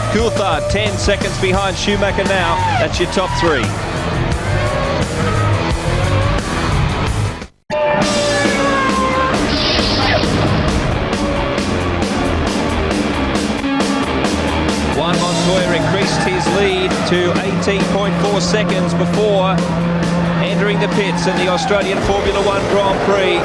Coulthard 10 seconds behind Schumacher now. That's your top three. Juan Montoya increased his lead to 18.4 seconds before entering the pits in the Australian Formula One Grand Prix.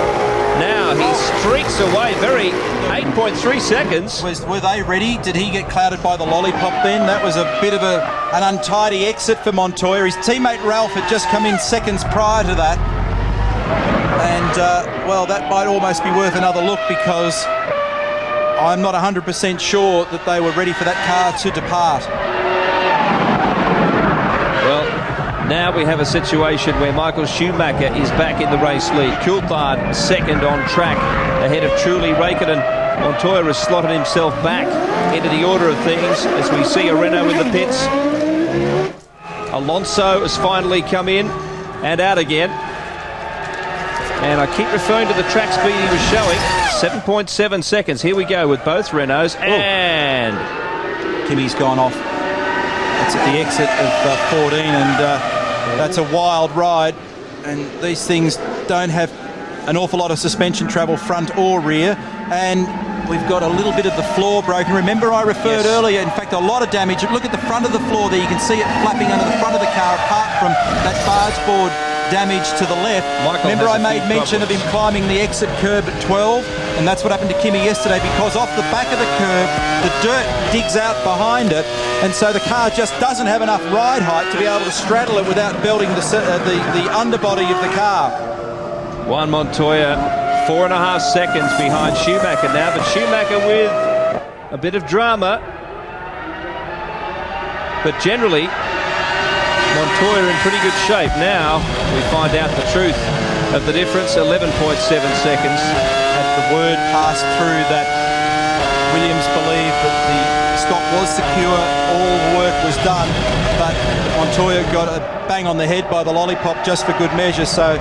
Now he streaks away 8.3 seconds. Were they ready? Did he get clouded by the lollipop then? That was a bit of an untidy exit for Montoya. His teammate Ralph had just come in seconds prior to that. And, well, that might almost be worth another look, because I'm not 100% sure that they were ready for that car to depart. Well, now we have a situation where Michael Schumacher is back in the race lead. Coulthard second on track ahead of Trulli. Räikkönen. Montoya has slotted himself back into the order of things as we see a Renault in the pits. Alonso has finally come in and out again. And I keep referring to the track speed he was showing. 7.7 seconds. Here we go with both Renaults. And Kimi's gone off. It's at the exit of 14, and that's a wild ride. And these things don't have an awful lot of suspension travel front or rear. And we've got a little bit of the floor broken. Remember, I referred earlier, in fact, a lot of damage. Look at the front of the floor there. You can see it flapping under the front of the car, apart from that barge board damage to the left. Remember, I made mention of him climbing the exit curb at 12, and that's what happened to Kimi yesterday, because off the back of the curb, the dirt digs out behind it, and so the car just doesn't have enough ride height to be able to straddle it without belting the underbody of the car. Juan Montoya 4.5 seconds behind Schumacher now, but Schumacher with a bit of drama. But generally, Montoya in pretty good shape. Now we find out the truth of the difference, 11.7 seconds. Had the word passed through that Williams believed that the stop was secure, all the work was done, but Montoya got a bang on the head by the lollipop just for good measure, so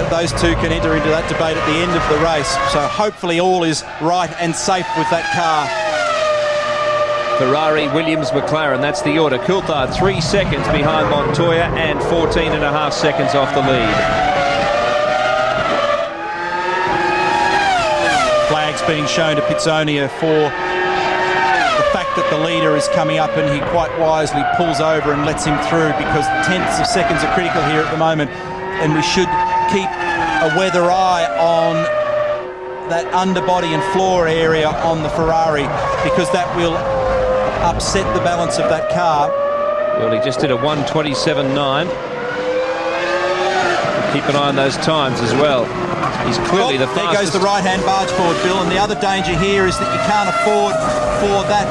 those two can enter into that debate at the end of the race. So hopefully all is right and safe with that car. Ferrari, Williams, McLaren, that's the order. Coulthard 3 seconds behind Montoya and 14.5 seconds off the lead. being shown to Pizzonia for the fact that the leader is coming up, and he quite wisely pulls over and lets him through, because tenths of seconds are critical here at the moment, and we should keep a weather eye on that underbody and floor area on the Ferrari, because that will upset the balance of that car. Well, he just did a 1:27.9. Keep an eye on those times as well. He's clearly the fastest. There goes the right-hand barge board, Bill, and the other danger here is that you can't afford for that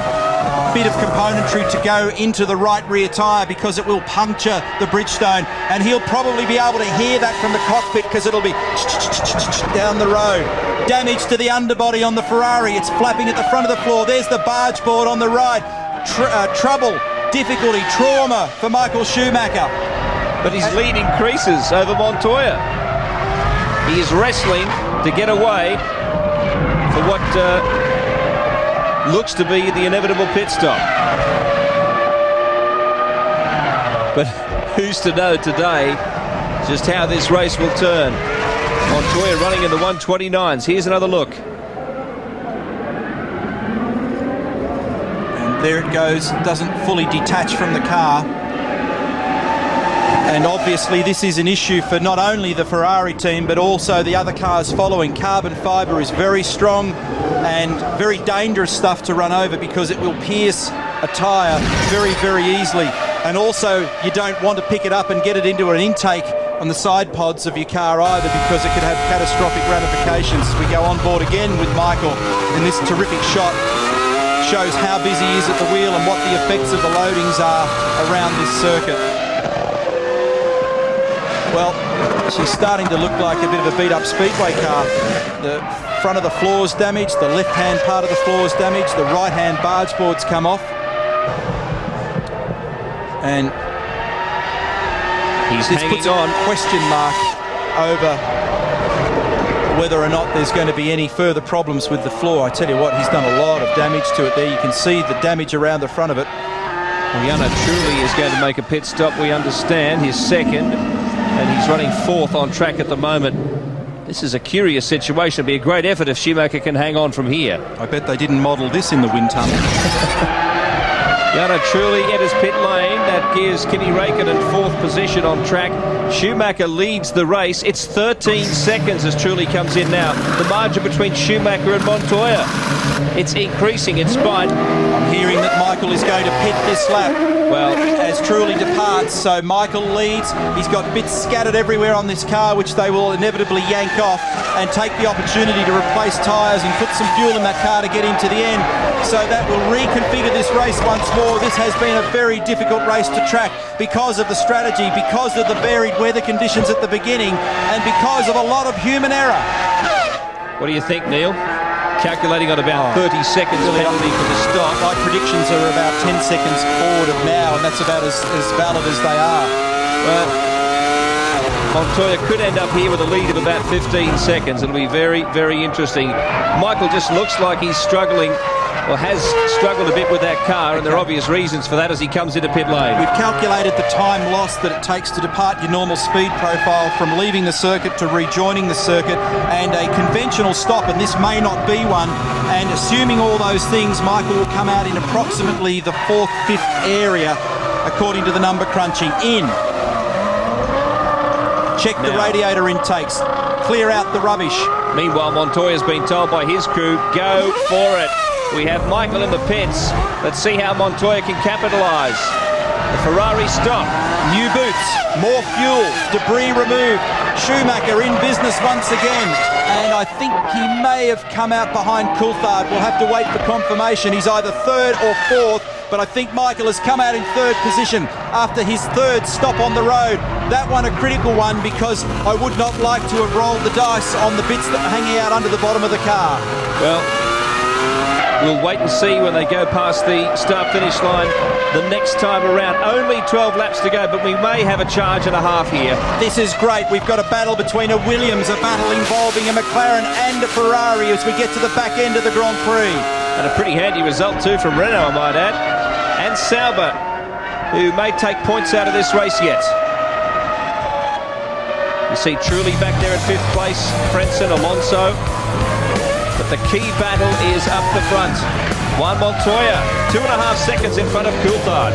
bit of componentry to go into the right rear tyre, because it will puncture the Bridgestone, and he'll probably be able to hear that from the cockpit, because it'll be down the road. Damage to the underbody on the Ferrari. It's flapping at the front of the floor. There's the barge board on the right. Trouble, difficulty, trauma for Michael Schumacher. But his lead increases over Montoya. He is wrestling to get away for what looks to be the inevitable pit stop. But who's to know today just how this race will turn? Montoya running in the 1:29s. Here's another look. And there it goes. Doesn't fully detach from the car. And obviously this is an issue for not only the Ferrari team, but also the other cars following. Carbon fibre is very strong and very dangerous stuff to run over, because it will pierce a tyre very, very easily. And also you don't want to pick it up and get it into an intake on the side pods of your car either, because it could have catastrophic ramifications. We go on board again with Michael, and this terrific shot shows how busy he is at the wheel and what the effects of the loadings are around this circuit. Well, she's starting to look like a bit of a beat-up speedway car. The front of the floor's damaged, the left-hand part of the floor's damaged, the right-hand barge board's come off. And He's this hanging puts on. a question mark over whether or not there's going to be any further problems with the floor. I tell you what, he's done a lot of damage to it there. You can see the damage around the front of it. Well, Yana truly is going to make a pit stop, we understand. His second, and he's running fourth on track at the moment. This is a curious situation. It'll be a great effort if Schumacher can hang on from here. I bet they didn't model this in the wind tunnel. Yana Trulli enters pit lane. That gives Kimi Räikkönen fourth position on track. Schumacher leads the race. It's 13 seconds as Trulli comes in now. The margin between Schumacher and Montoya, it's increasing in spite. I'm hearing that Michael is going to pit this lap. Well, as Trulli departs, so Michael leads. He's got bits scattered everywhere on this car, which they will inevitably yank off and take the opportunity to replace tyres and put some fuel in that car to get him to the end. So that will reconfigure this race once more. This has been a very difficult race to track because of the strategy, because of the varied weather conditions at the beginning, and because of a lot of human error. What do you think, Neil? Calculating on about 30 seconds penalty for the stop. My predictions are about 10 seconds forward of now, and that's about as valid as they are. Well, Montoya could end up here with a lead of about 15 seconds. It'll be very, very interesting. Michael just looks like he's struggling, or has struggled a bit with that car, and there are obvious reasons for that as he comes into pit lane. We've calculated the time lost that it takes to depart your normal speed profile from leaving the circuit to rejoining the circuit, and a conventional stop, and this may not be one, and assuming all those things, Michael will come out in approximately the 4th, 5th area according to the number crunching. In. Check the radiator intakes. Clear out the rubbish. Meanwhile, Montoya's been told by his crew, go for it. We have Michael in the pits. Let's see how Montoya can capitalise. The Ferrari stop. New boots, more fuel, debris removed. Schumacher in business once again. And I think he may have come out behind Coulthard. We'll have to wait for confirmation. He's either 3rd or 4th, but I think Michael has come out in 3rd position after his 3rd stop on the road. That one a critical one, because I would not like to have rolled the dice on the bits that are hanging out under the bottom of the car. Well, we'll wait and see when they go past the start-finish line the next time around. Only 12 laps to go, but we may have a charge and a half here. This is great. We've got a battle between a Williams, a battle involving a McLaren and a Ferrari as we get to the back end of the Grand Prix. And a pretty handy result too from Renault, I might add. And Sauber, who may take points out of this race yet. You see Trulli back there at 5th place, Frentzen, Alonso. The the key battle is up the front. Juan Montoya, 2.5 seconds in front of Coulthard.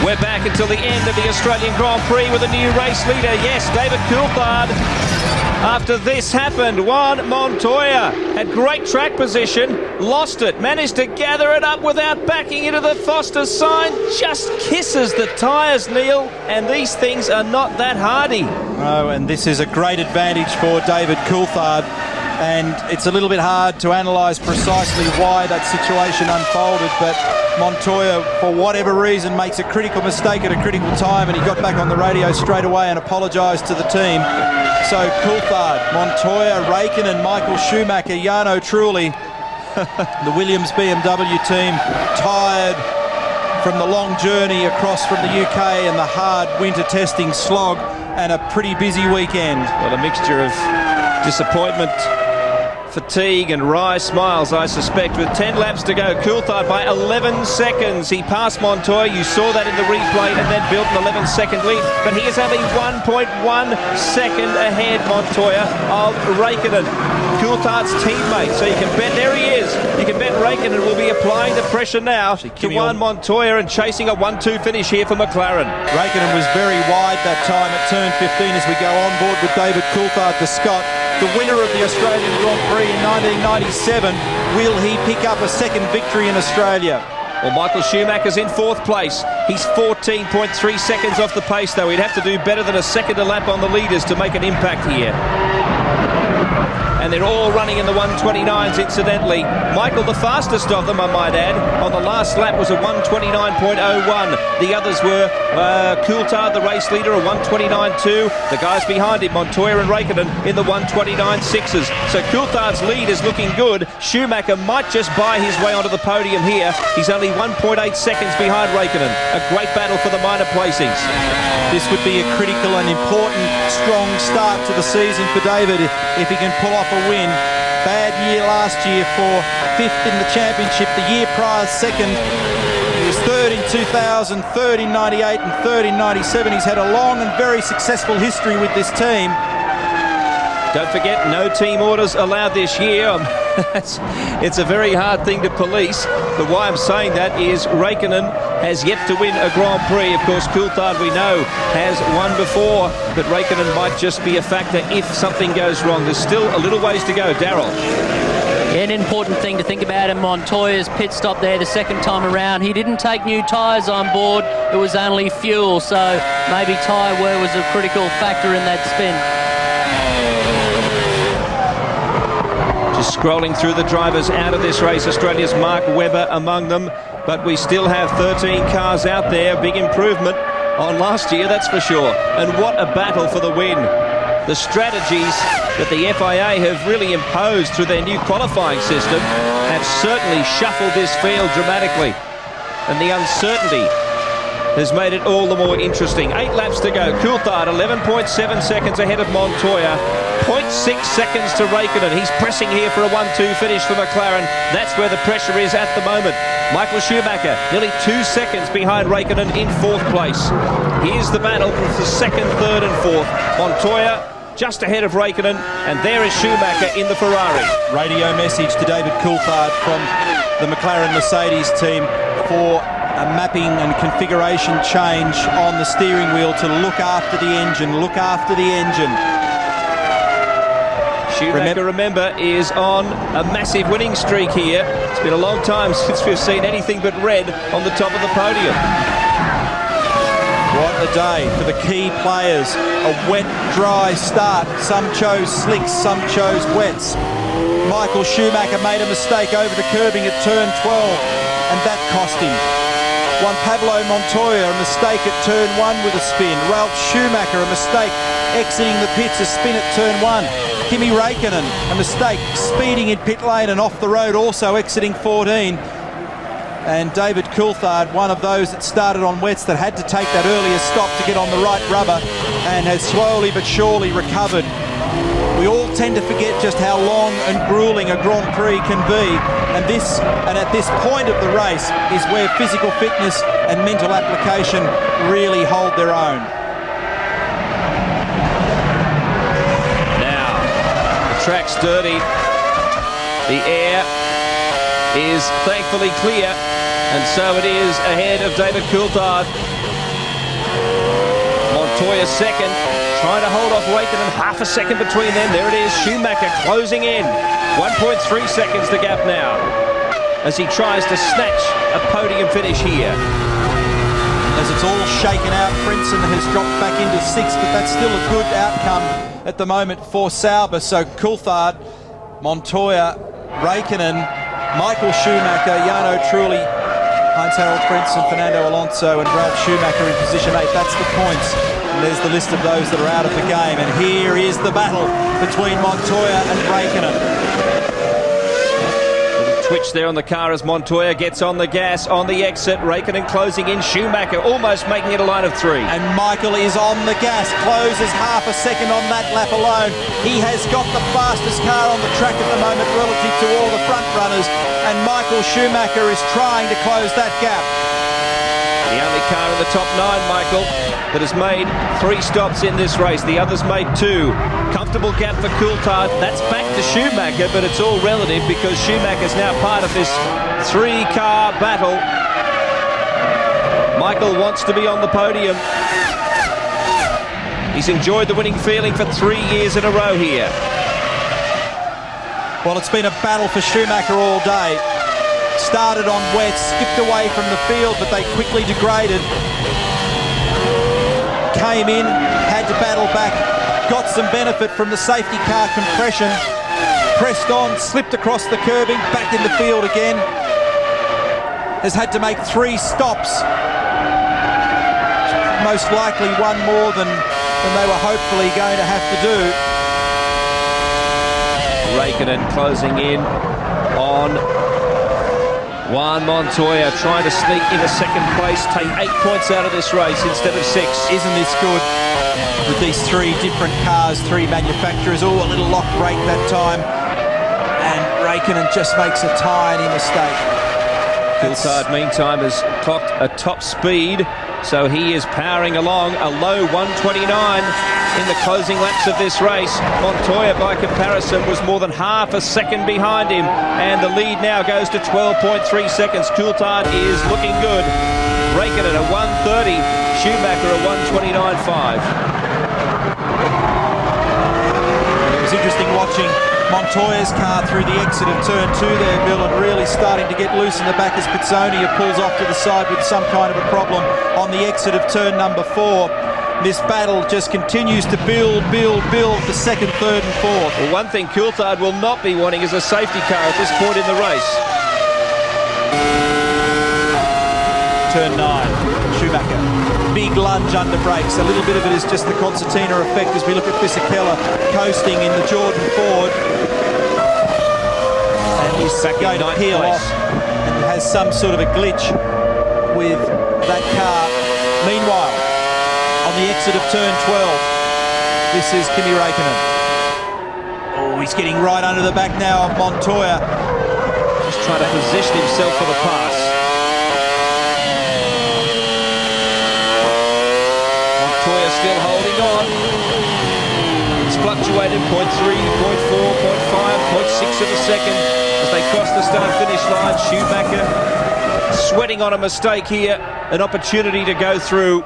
We're back until the end of the Australian Grand Prix with a new race leader. Yes, David Coulthard. After this happened, Juan Montoya had great track position, lost it, managed to gather it up without backing into the Foster sign, just kisses the tyres, Neil, and these things are not that hardy. Oh, and this is a great advantage for David Coulthard, and it's a little bit hard to analyse precisely why that situation unfolded, but Montoya, for whatever reason, makes a critical mistake at a critical time, and he got back on the radio straight away and apologised to the team. So Coulthard, Montoya, Räikkönen, Michael Schumacher, Jarno Trulli, the Williams BMW team, tired from the long journey across from the UK and the hard winter testing slog, and a pretty busy weekend. Well, a mixture of disappointment, fatigue and wry smiles, I suspect, with 10 laps to go. Coulthard by 11 seconds. He passed Montoya. You saw that in the replay, and then built an 11-second lead. But he is only 1.1 second ahead, Montoya, of Räikkönen, Coulthard's teammate. So you can bet, there he is. You can bet Räikkönen will be applying the pressure now to Juan Montoya and chasing a 1-2 finish here for McLaren. Räikkönen was very wide that time at turn 15 as we go on board with David Coulthard, the Scot. The winner of the Australian Grand Prix in 1997, will he pick up a second victory in Australia? Well, Michael Schumacher's in 4th place. He's 14.3 seconds off the pace, though. He'd have to do better than a second a lap on the leaders to make an impact here. And they're all running in the 129s, incidentally. Michael, the fastest of them, I might add, on the last lap was a 129.01. The others were Coulthard, the race leader, a 129.2. The guys behind him, Montoya and Räikkönen, in the 129.6s. So Coulthard's lead is looking good. Schumacher might just buy his way onto the podium here. He's only 1.8 seconds behind Räikkönen. A great battle for the minor placings. This would be a critical and important, strong start to the season for David if he can pull off a win. Bad year last year for 5th in the championship. The year prior, 2nd. He was 3rd in 2000, 3rd in 98 and 3rd in 97. He's had a long and very successful history with this team. Don't forget, no team orders allowed this year. It's a very hard thing to police, but why I'm saying that is Räikkönen has yet to win a Grand Prix. Of course, Coulthard, we know, has won before, but Räikkönen might just be a factor if something goes wrong. There's still a little ways to go. Darryl. Yeah, an important thing to think about in Montoya's pit stop there the second time around. He didn't take new tyres on board. It was only fuel, so maybe tyre wear was a critical factor in that spin. Scrolling through the drivers out of this race, Australia's Mark Webber among them, but we still have 13 cars out there. Big improvement on last year, that's for sure. And what a battle for the win. The strategies that the FIA have really imposed through their new qualifying system have certainly shuffled this field dramatically, and the uncertainty has made it all the more interesting. 8 laps to go. Coulthard 11.7 seconds ahead of Montoya. 0.6 seconds to Räikkönen. He's pressing here for a 1-2 finish for McLaren. That's where the pressure is at the moment. Michael Schumacher nearly 2 seconds behind Räikkönen in 4th place. Here's the battle for 2nd, 3rd and 4th. Montoya just ahead of Räikkönen, and there is Schumacher in the Ferrari. Radio message to David Coulthard from the McLaren-Mercedes team for a mapping and configuration change on the steering wheel to look after the engine, Schumacher, remember, is on a massive winning streak here. It's been a long time since we've seen anything but red on the top of the podium. What a day for the key players. A wet, dry start. Some chose slicks, some chose wets. Michael Schumacher made a mistake over the curbing at turn 12, and that cost him. Juan Pablo Montoya, a mistake at turn 1 with a spin. Ralf Schumacher, a mistake exiting the pits, a spin at turn 1. Kimi Räikkönen, a mistake speeding in pit lane and off the road, also exiting 14. And David Coulthard, one of those that started on wets that had to take that earlier stop to get on the right rubber and has slowly but surely recovered. We all tend to forget just how long and grueling a Grand Prix can be. And at this point of the race is where physical fitness and mental application really hold their own. Now, the track's dirty. The air is thankfully clear, and so it is ahead of David Coulthard. Montoya second, trying to hold off Raikkonen, half a second between them. There it is, Schumacher closing in. 1.3 seconds the gap now, as he tries to snatch a podium finish here. As it's all shaken out, Frentzen has dropped back into sixth, but that's still a good outcome at the moment for Sauber. So Coulthard, Montoya, Raikkonen, Michael Schumacher, Jarno Trulli, Heinz-Harald Frentzen, Fernando Alonso and Ralf Schumacher in position 8. That's the points. And there's the list of those that are out of the game. And here is the battle between Montoya and Raikkonen. Twitch there on the car as Montoya gets on the gas on the exit. Raikkonen closing in, Schumacher almost making it a line of 3. And Michael is on the gas, closes half a second on that lap alone. He has got the fastest car on the track at the moment relative to all the front runners, and Michael Schumacher is trying to close that gap. The only car in the top 9, Michael, that has made 3 stops in this race. The others made 2. Comfortable gap for Coulthard. That's back to Schumacher, but it's all relative because Schumacher's now part of this 3-car battle. Michael wants to be on the podium. He's enjoyed the winning feeling for 3 years in a row here. Well, it's been a battle for Schumacher all day. Started on wet, skipped away from the field, but they quickly degraded. Came in, had to battle back, got some benefit from the safety car compression, pressed on, slipped across the curbing, back in the field again. Has had to make 3 stops. Most likely one more than they were hopefully going to have to do. Raikkonen closing in on Juan Montoya, trying to sneak into second place, take 8 points out of this race instead of 6. Isn't this good? With these 3 different cars, 3 manufacturers, all a little lock brake that time. And Raikkonen just makes a tiny mistake. Coulthard, meantime, has clocked a top speed, so he is powering along a low 129 in the closing laps of this race. Montoya, by comparison, was more than half a second behind him, and the lead now goes to 12.3 seconds. Coulthard is looking good. Raikkonen at 130, Schumacher at 129.5. It was interesting watching Montoya's car through the exit of turn 2 there, Bill, and really starting to get loose in the back as Pizzonia pulls off to the side with some kind of a problem on the exit of turn number 4. This battle just continues to build for second, third and fourth. Well, one thing Coulthard will not be wanting is a safety car at this point in the race. Turn 9, Schumacher. Big lunge under brakes. A little bit of it is just the concertina effect as we look at Fisichella coasting in the Jordan Ford. And he's going to peel off and has some sort of a glitch with that car. Meanwhile, on the exit of turn 12, this is Kimi Raikkonen. Oh, he's getting right under the back now of Montoya. Just trying to position himself for the pass. Montoya still holding on. It's fluctuated 0.3, 0.4, 0.5, 0.6 of a second as they cross the start-finish line. Schumacher sweating on a mistake here. An opportunity to go through.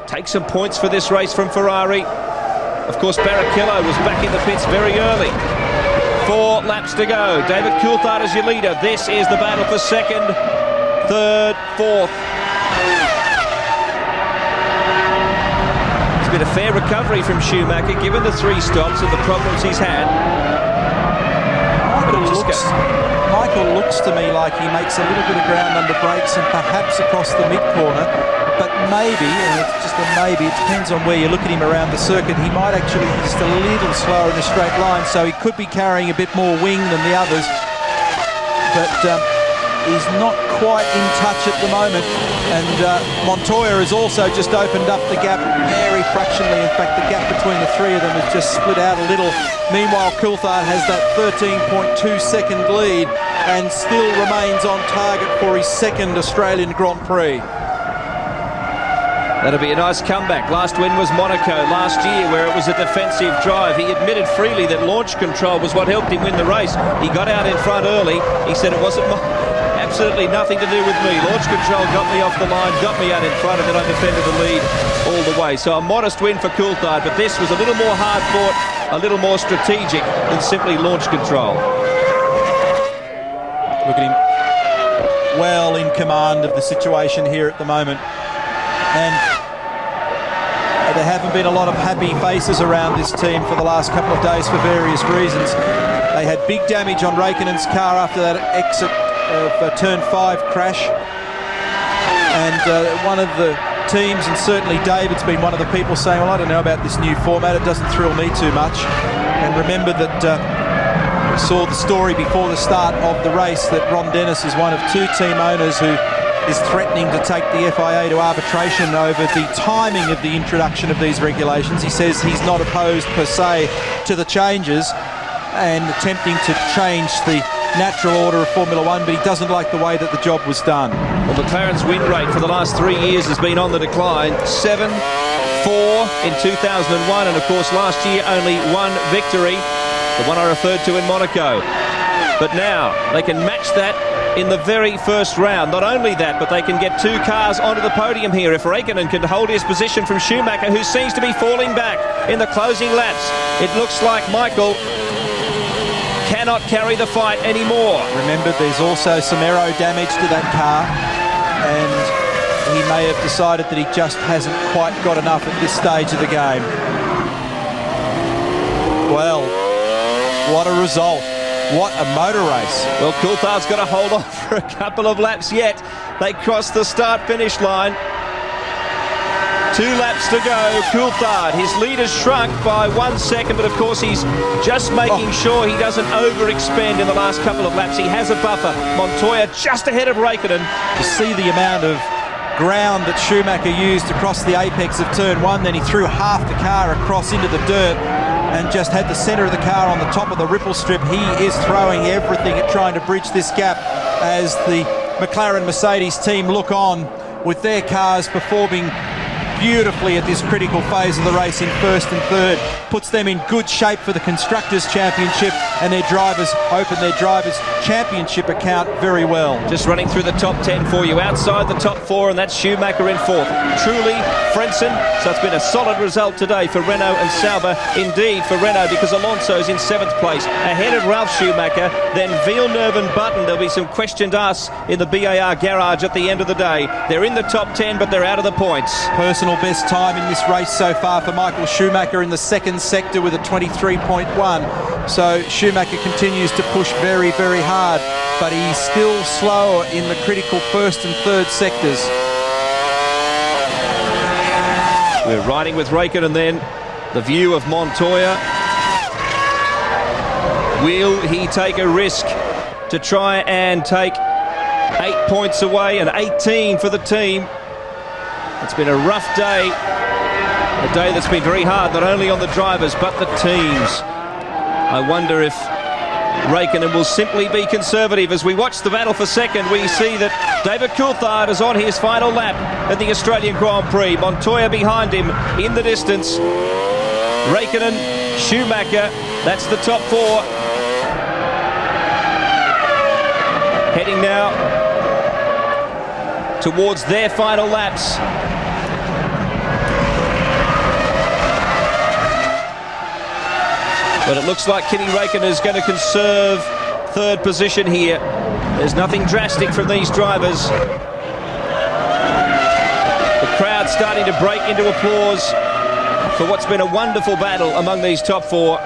Take some points for this race from Ferrari. Of course, Barrichello was back in the pits very early. 4 laps to go. David Coulthard is your leader. This is the battle for second, third, fourth. It's been a fair recovery from Schumacher, given the 3 stops and the problems he's had. Michael looks to me like he makes a little bit of ground under brakes and perhaps across the mid-corner. But maybe, and it's just a maybe, it depends on where you look at him around the circuit, he might actually be just a little slower in a straight line, so he could be carrying a bit more wing than the others. But is not quite in touch at the moment, and Montoya has also just opened up the gap very fractionally. In fact, the gap between the three of them has just split out a little. Meanwhile, Coulthard has that 13.2 second lead and still remains on target for his second Australian Grand Prix. That'll be a nice comeback. Last win was Monaco last year, where it was a defensive drive. He admitted freely that launch control was what helped him win the race. He got out in front early. He said it wasn't absolutely nothing to do with me. Launch control got me off the line, got me out in front, and then I defended the lead all the way. So a modest win for Coulthard, but this was a little more hard fought, a little more strategic than simply launch control. Look at him, well in command of the situation here at the moment. And there haven't been a lot of happy faces around this team for the last couple of days for various reasons. They had big damage on Raikkonen's car after that exit of turn 5 crash. And one of the teams, and certainly David's been one of the people saying, well, I don't know about this new format, it doesn't thrill me too much. And remember that we saw the story before the start of the race that Ron Dennis is one of 2 team owners who is threatening to take the FIA to arbitration over the timing of the introduction of these regulations. He says he's not opposed per se to the changes and attempting to change the natural order of Formula One, but he doesn't like the way that the job was done. Well, McLaren's win rate for the last 3 years has been on the decline. 7, 4 in 2001, and of course last year only 1 victory, the one I referred to in Monaco. But now they can match that in the very first round. Not only that, but they can get 2 cars onto the podium here if Raikkonen can hold his position from Schumacher, who seems to be falling back in the closing laps. It looks like Michael cannot carry the fight anymore. Remember, there's also some aero damage to that car, and he may have decided that he just hasn't quite got enough at this stage of the game. Well, what a result. What a motor race. Well, Coulthard's got to hold on for a couple of laps yet. They cross the start-finish line. 2 laps to go. Coulthard, his lead has shrunk by 1 second, but of course he's just making sure he doesn't overexpend in the last couple of laps. He has a buffer. Montoya just ahead of Raikkonen. You see the amount of ground that Schumacher used across the apex of turn 1, then he threw half the car across into the dirt and just had the centre of the car on the top of the ripple strip. He is throwing everything at trying to bridge this gap as the McLaren-Mercedes team look on with their cars performing beautifully at this critical phase of the race in first and third. Puts them in good shape for the Constructors' Championship, and their drivers open their Drivers' Championship account very well. Just running through the top 10 for you. Outside the top 4, and that's Schumacher in 4th. Truly, Frentzen. So it's been a solid result today for Renault and Sauber. Indeed for Renault, because Alonso's in 7th place, ahead of Ralf Schumacher. Then Villeneuve and Button. There'll be some questioned us in the BAR garage at the end of the day. They're in the top 10, but they're out of the points. Personal best time in this race so far for Michael Schumacher in the second sector with a 23.1. So Schumacher continues to push very, very hard, but he's still slower in the critical first and third sectors. We're riding with Raikkonen then. The view of Montoya. Will he take a risk to try and take 8 points away and 18 for the team? It's been a rough day. A day that's been very hard, not only on the drivers, but the teams. I wonder if Raikkonen will simply be conservative. As we watch the battle for second, we see that David Coulthard is on his final lap at the Australian Grand Prix. Montoya behind him in the distance. Raikkonen, Schumacher, that's the top 4. Heading now towards their final laps. But it looks like Kimi Raikkonen is going to conserve 3rd position here. There's nothing drastic from these drivers. The crowd starting to break into applause for what's been a wonderful battle among these top 4.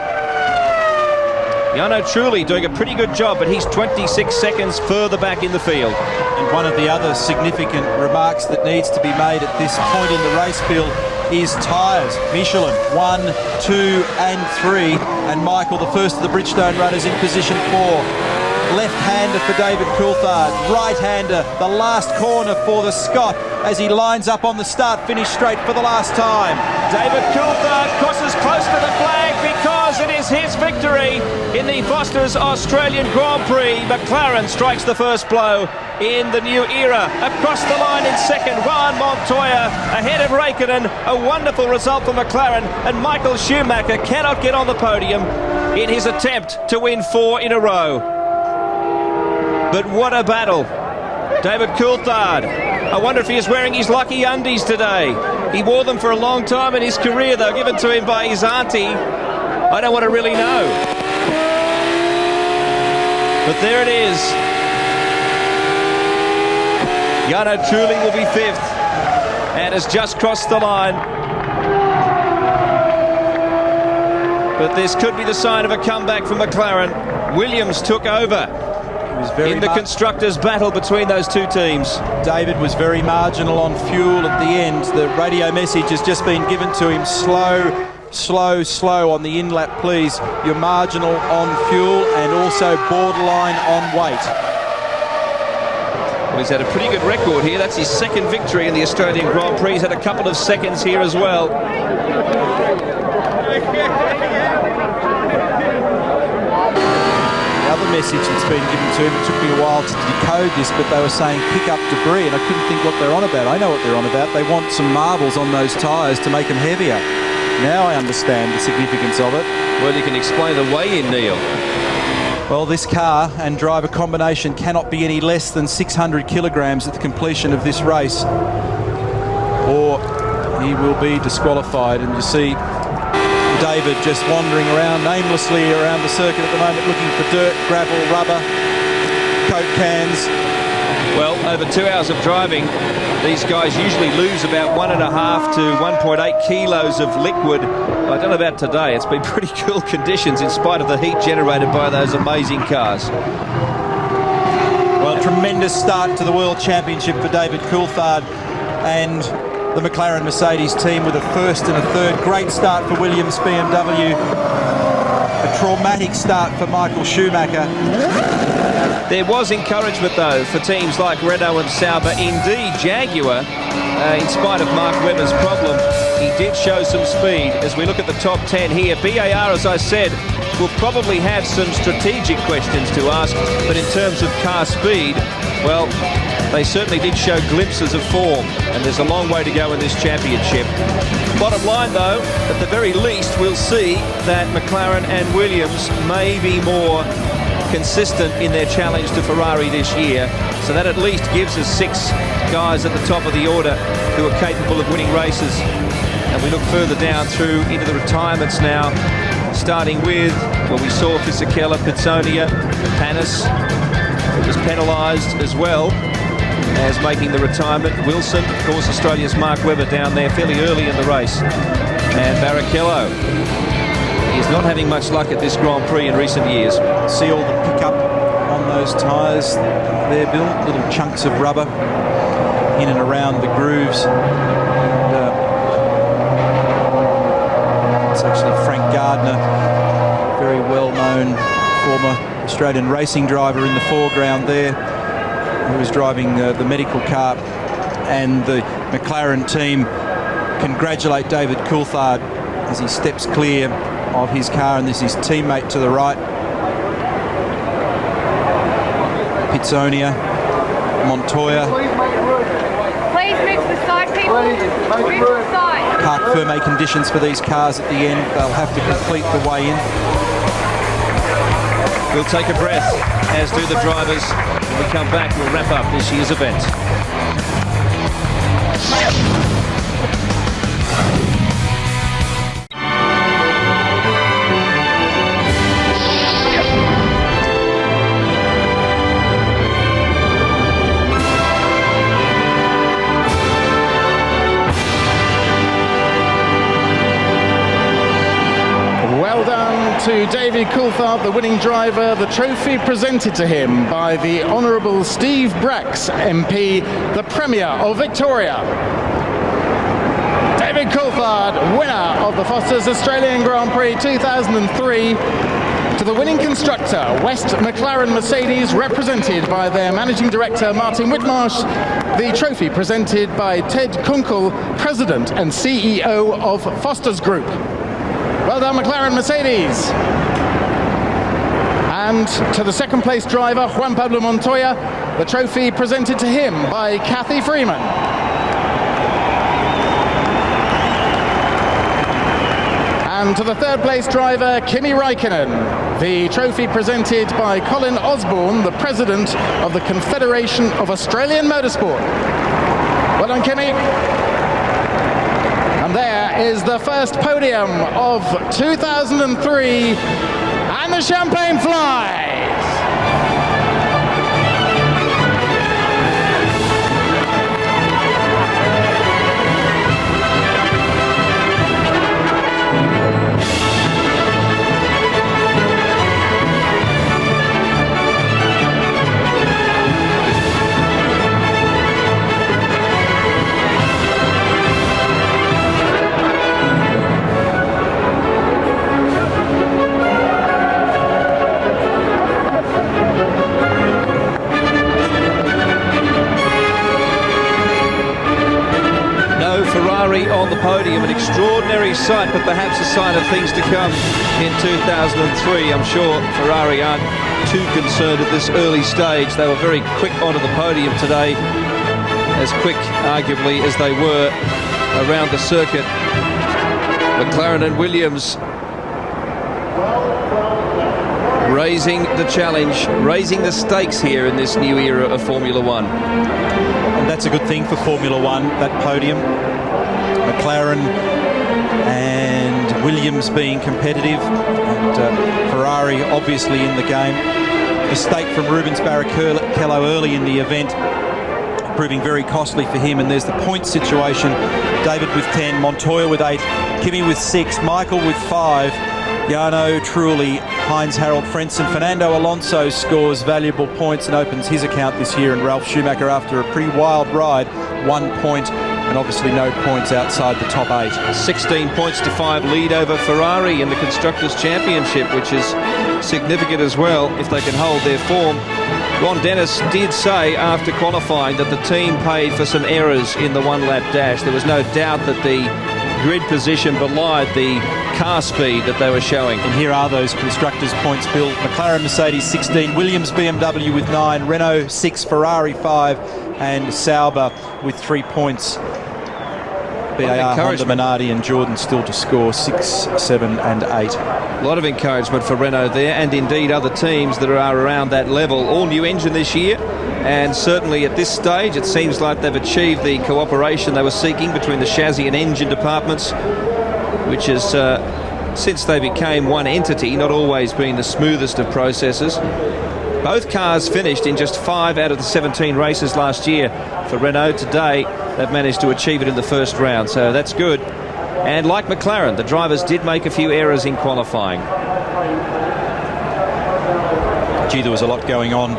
Jarno Trulli doing a pretty good job, but he's 26 seconds further back in the field. And one of the other significant remarks that needs to be made at this point in the race field is tyres. Michelin 1, 2 and 3, and Michael, the first of the Bridgestone runners, in position 4. Left-hander for David Coulthard. Right-hander, the last corner for the Scot as he lines up on the start-finish straight for the last time. David Coulthard crosses close to the flag because it is his victory in the Foster's Australian Grand Prix. McLaren strikes the first blow in the new era. Across the line in second, Juan Montoya ahead of Raikkonen. A wonderful result for McLaren, and Michael Schumacher cannot get on the podium in his attempt to win 4 in a row. But what a battle. David Coulthard, I wonder if he is wearing his lucky undies today. He wore them for a long time in his career. They were given to him by his auntie. I don't want to really know. But there it is. Jarno Trulli will be 5th and has just crossed the line. But this could be the sign of a comeback for McLaren. Williams took over in the constructors' battle between those two teams. David was very marginal on fuel at the end. The radio message has just been given to him. Slow on the in-lap, please. You're marginal on fuel and also borderline on weight. Well, he's had a pretty good record here. That's his second victory in the Australian Grand Prix. He's had a couple of seconds here as well. Other message that's been given to him, it took me a while to decode this, but they were saying pick up debris, and I couldn't think what they're on about. I know what they're on about. They want some marbles on those tyres to make them heavier. Now I understand the significance of it. Well, you can explain the weigh-in, Neil. Well, this car and driver combination cannot be any less than 600 kilograms at the completion of this race, or he will be disqualified. And you see David just wandering around aimlessly around the circuit at the moment, looking for dirt, gravel, rubber, Coke cans. Well, over 2 hours of driving, these guys usually lose about 1.5 to 1.8 kilos of liquid. I don't know about today. It's been pretty cool conditions in spite of the heat generated by those amazing cars. Well, tremendous start to the World Championship for David Coulthard and the McLaren-Mercedes team with a first and a third. Great start for Williams BMW. A traumatic start for Michael Schumacher. There was encouragement, though, for teams like Renault and Sauber. Indeed, Jaguar, in spite of Mark Webber's problem, he did show some speed. As we look at the top 10 here, BAR, as I said, will probably have some strategic questions to ask, but in terms of car speed, well, they certainly did show glimpses of form, and there's a long way to go in this championship. Bottom line, though, at the very least, we'll see that McLaren and Williams may be more consistent in their challenge to Ferrari this year, so that at least gives us 6 guys at the top of the order who are capable of winning races. And we look further down through into the retirements now, starting with, well, we saw Fisichella, Pitsonia, Panis was penalised as well as making the retirement. Wilson, of course, Australia's Mark Webber down there fairly early in the race. And Barrichello, he is not having much luck at this Grand Prix in recent years. See all the pickup on those tyres there, Bill? Little chunks of rubber in and around the grooves. It's actually Frank Gardner, very well-known former Australian racing driver in the foreground there, who was driving the medical car. And the McLaren team congratulate David Coulthard as he steps clear of his car, and this is his teammate to the right, Pitsonia, Montoya. Please move to the side, people. Move to the side. Parc Fermé conditions for these cars at the end. They'll have to complete the way in. We'll take a breath, as do the drivers. When we come back, we'll wrap up this year's event. To David Coulthard, the winning driver, the trophy presented to him by the Honourable Steve Bracks, MP, the Premier of Victoria. David Coulthard, winner of the Foster's Australian Grand Prix 2003, to the winning constructor, West McLaren-Mercedes, represented by their managing director, Martin Whitmarsh. The trophy presented by Ted Kunkel, president and CEO of Foster's Group. Well done, McLaren-Mercedes. And to the second place driver, Juan Pablo Montoya, the trophy presented to him by Kathy Freeman. And to the third place driver, Kimi Räikkönen, the trophy presented by Colin Osborne, the president of the Confederation of Australian Motorsport. Well done, Kimi. And there is the first podium of 2003, and the champagne flies. On the podium, an extraordinary sight, but perhaps a sign of things to come in 2003. I'm sure Ferrari aren't too concerned at this early stage. They were very quick onto the podium today, as quick, arguably, as they were around the circuit. McLaren and Williams raising the challenge, raising the stakes here in this new era of Formula One. And that's a good thing for Formula One, that podium. McLaren and Williams being competitive, and Ferrari obviously in the game. Mistake from Rubens Barrichello early in the event, proving very costly for him. And there's the point situation. David with 10, Montoya with 8, Kimi with 6, Michael with 5, Jarno, Trulli, Heinz, Harald Frentzen. Fernando Alonso scores valuable points and opens his account this year, and Ralf Schumacher, after a pretty wild ride, 1 point. And obviously no points outside the top 8. 16 points to 5 lead over Ferrari in the Constructors' Championship, which is significant as well if they can hold their form. Ron Dennis did say after qualifying that the team paid for some errors in the one-lap dash. There was no doubt that the grid position belied the car speed that they were showing. And here are those Constructors' points, Bill. McLaren, Mercedes 16, Williams, BMW with 9, Renault 6, Ferrari 5, and Sauber with 3 points. BAR, Honda, Minardi and Jordan still to score 6, 7 and 8. A lot of encouragement for Renault there, and indeed other teams that are around that level. All new engine this year, and certainly at this stage it seems like they've achieved the cooperation they were seeking between the chassis and engine departments, which has, since they became one entity, not always been the smoothest of processes. Both cars finished in just 5 out of the 17 races last year. For Renault today, they've managed to achieve it in the first round, so that's good. And like McLaren, the drivers did make a few errors in qualifying. Gee, there was a lot going on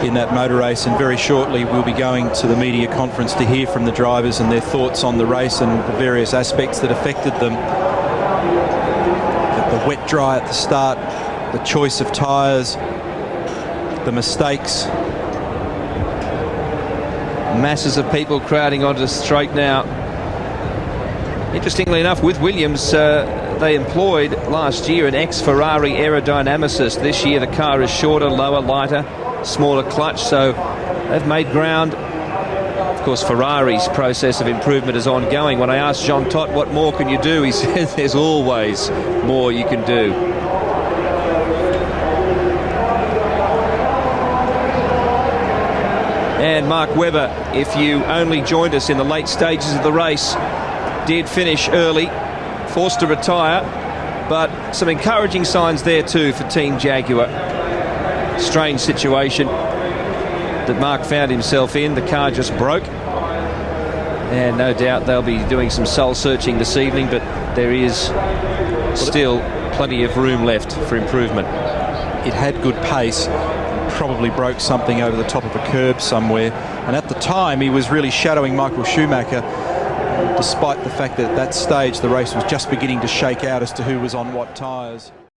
in that motor race, and very shortly we'll be going to the media conference to hear from the drivers and their thoughts on the race and the various aspects that affected them. The wet dry at the start, the choice of tyres, the mistakes. Masses of people crowding onto the straight now. Interestingly enough, with Williams, they employed last year an ex-Ferrari aerodynamicist. This year the car is shorter, lower, lighter, smaller clutch, so they've made ground. Of course, Ferrari's process of improvement is ongoing. When I asked Jean Todt what more can you do, he said there's always more you can do. And Mark Webber, if you only joined us in the late stages of the race, did finish early, forced to retire, but some encouraging signs there too for Team Jaguar. Strange situation that Mark found himself in. The car just broke, and no doubt they'll be doing some soul searching this evening, but there is still plenty of room left for improvement. It had good pace, probably broke something over the top of a curb somewhere, and at the time he was really shadowing Michael Schumacher, despite the fact that at that stage the race was just beginning to shake out as to who was on what tyres.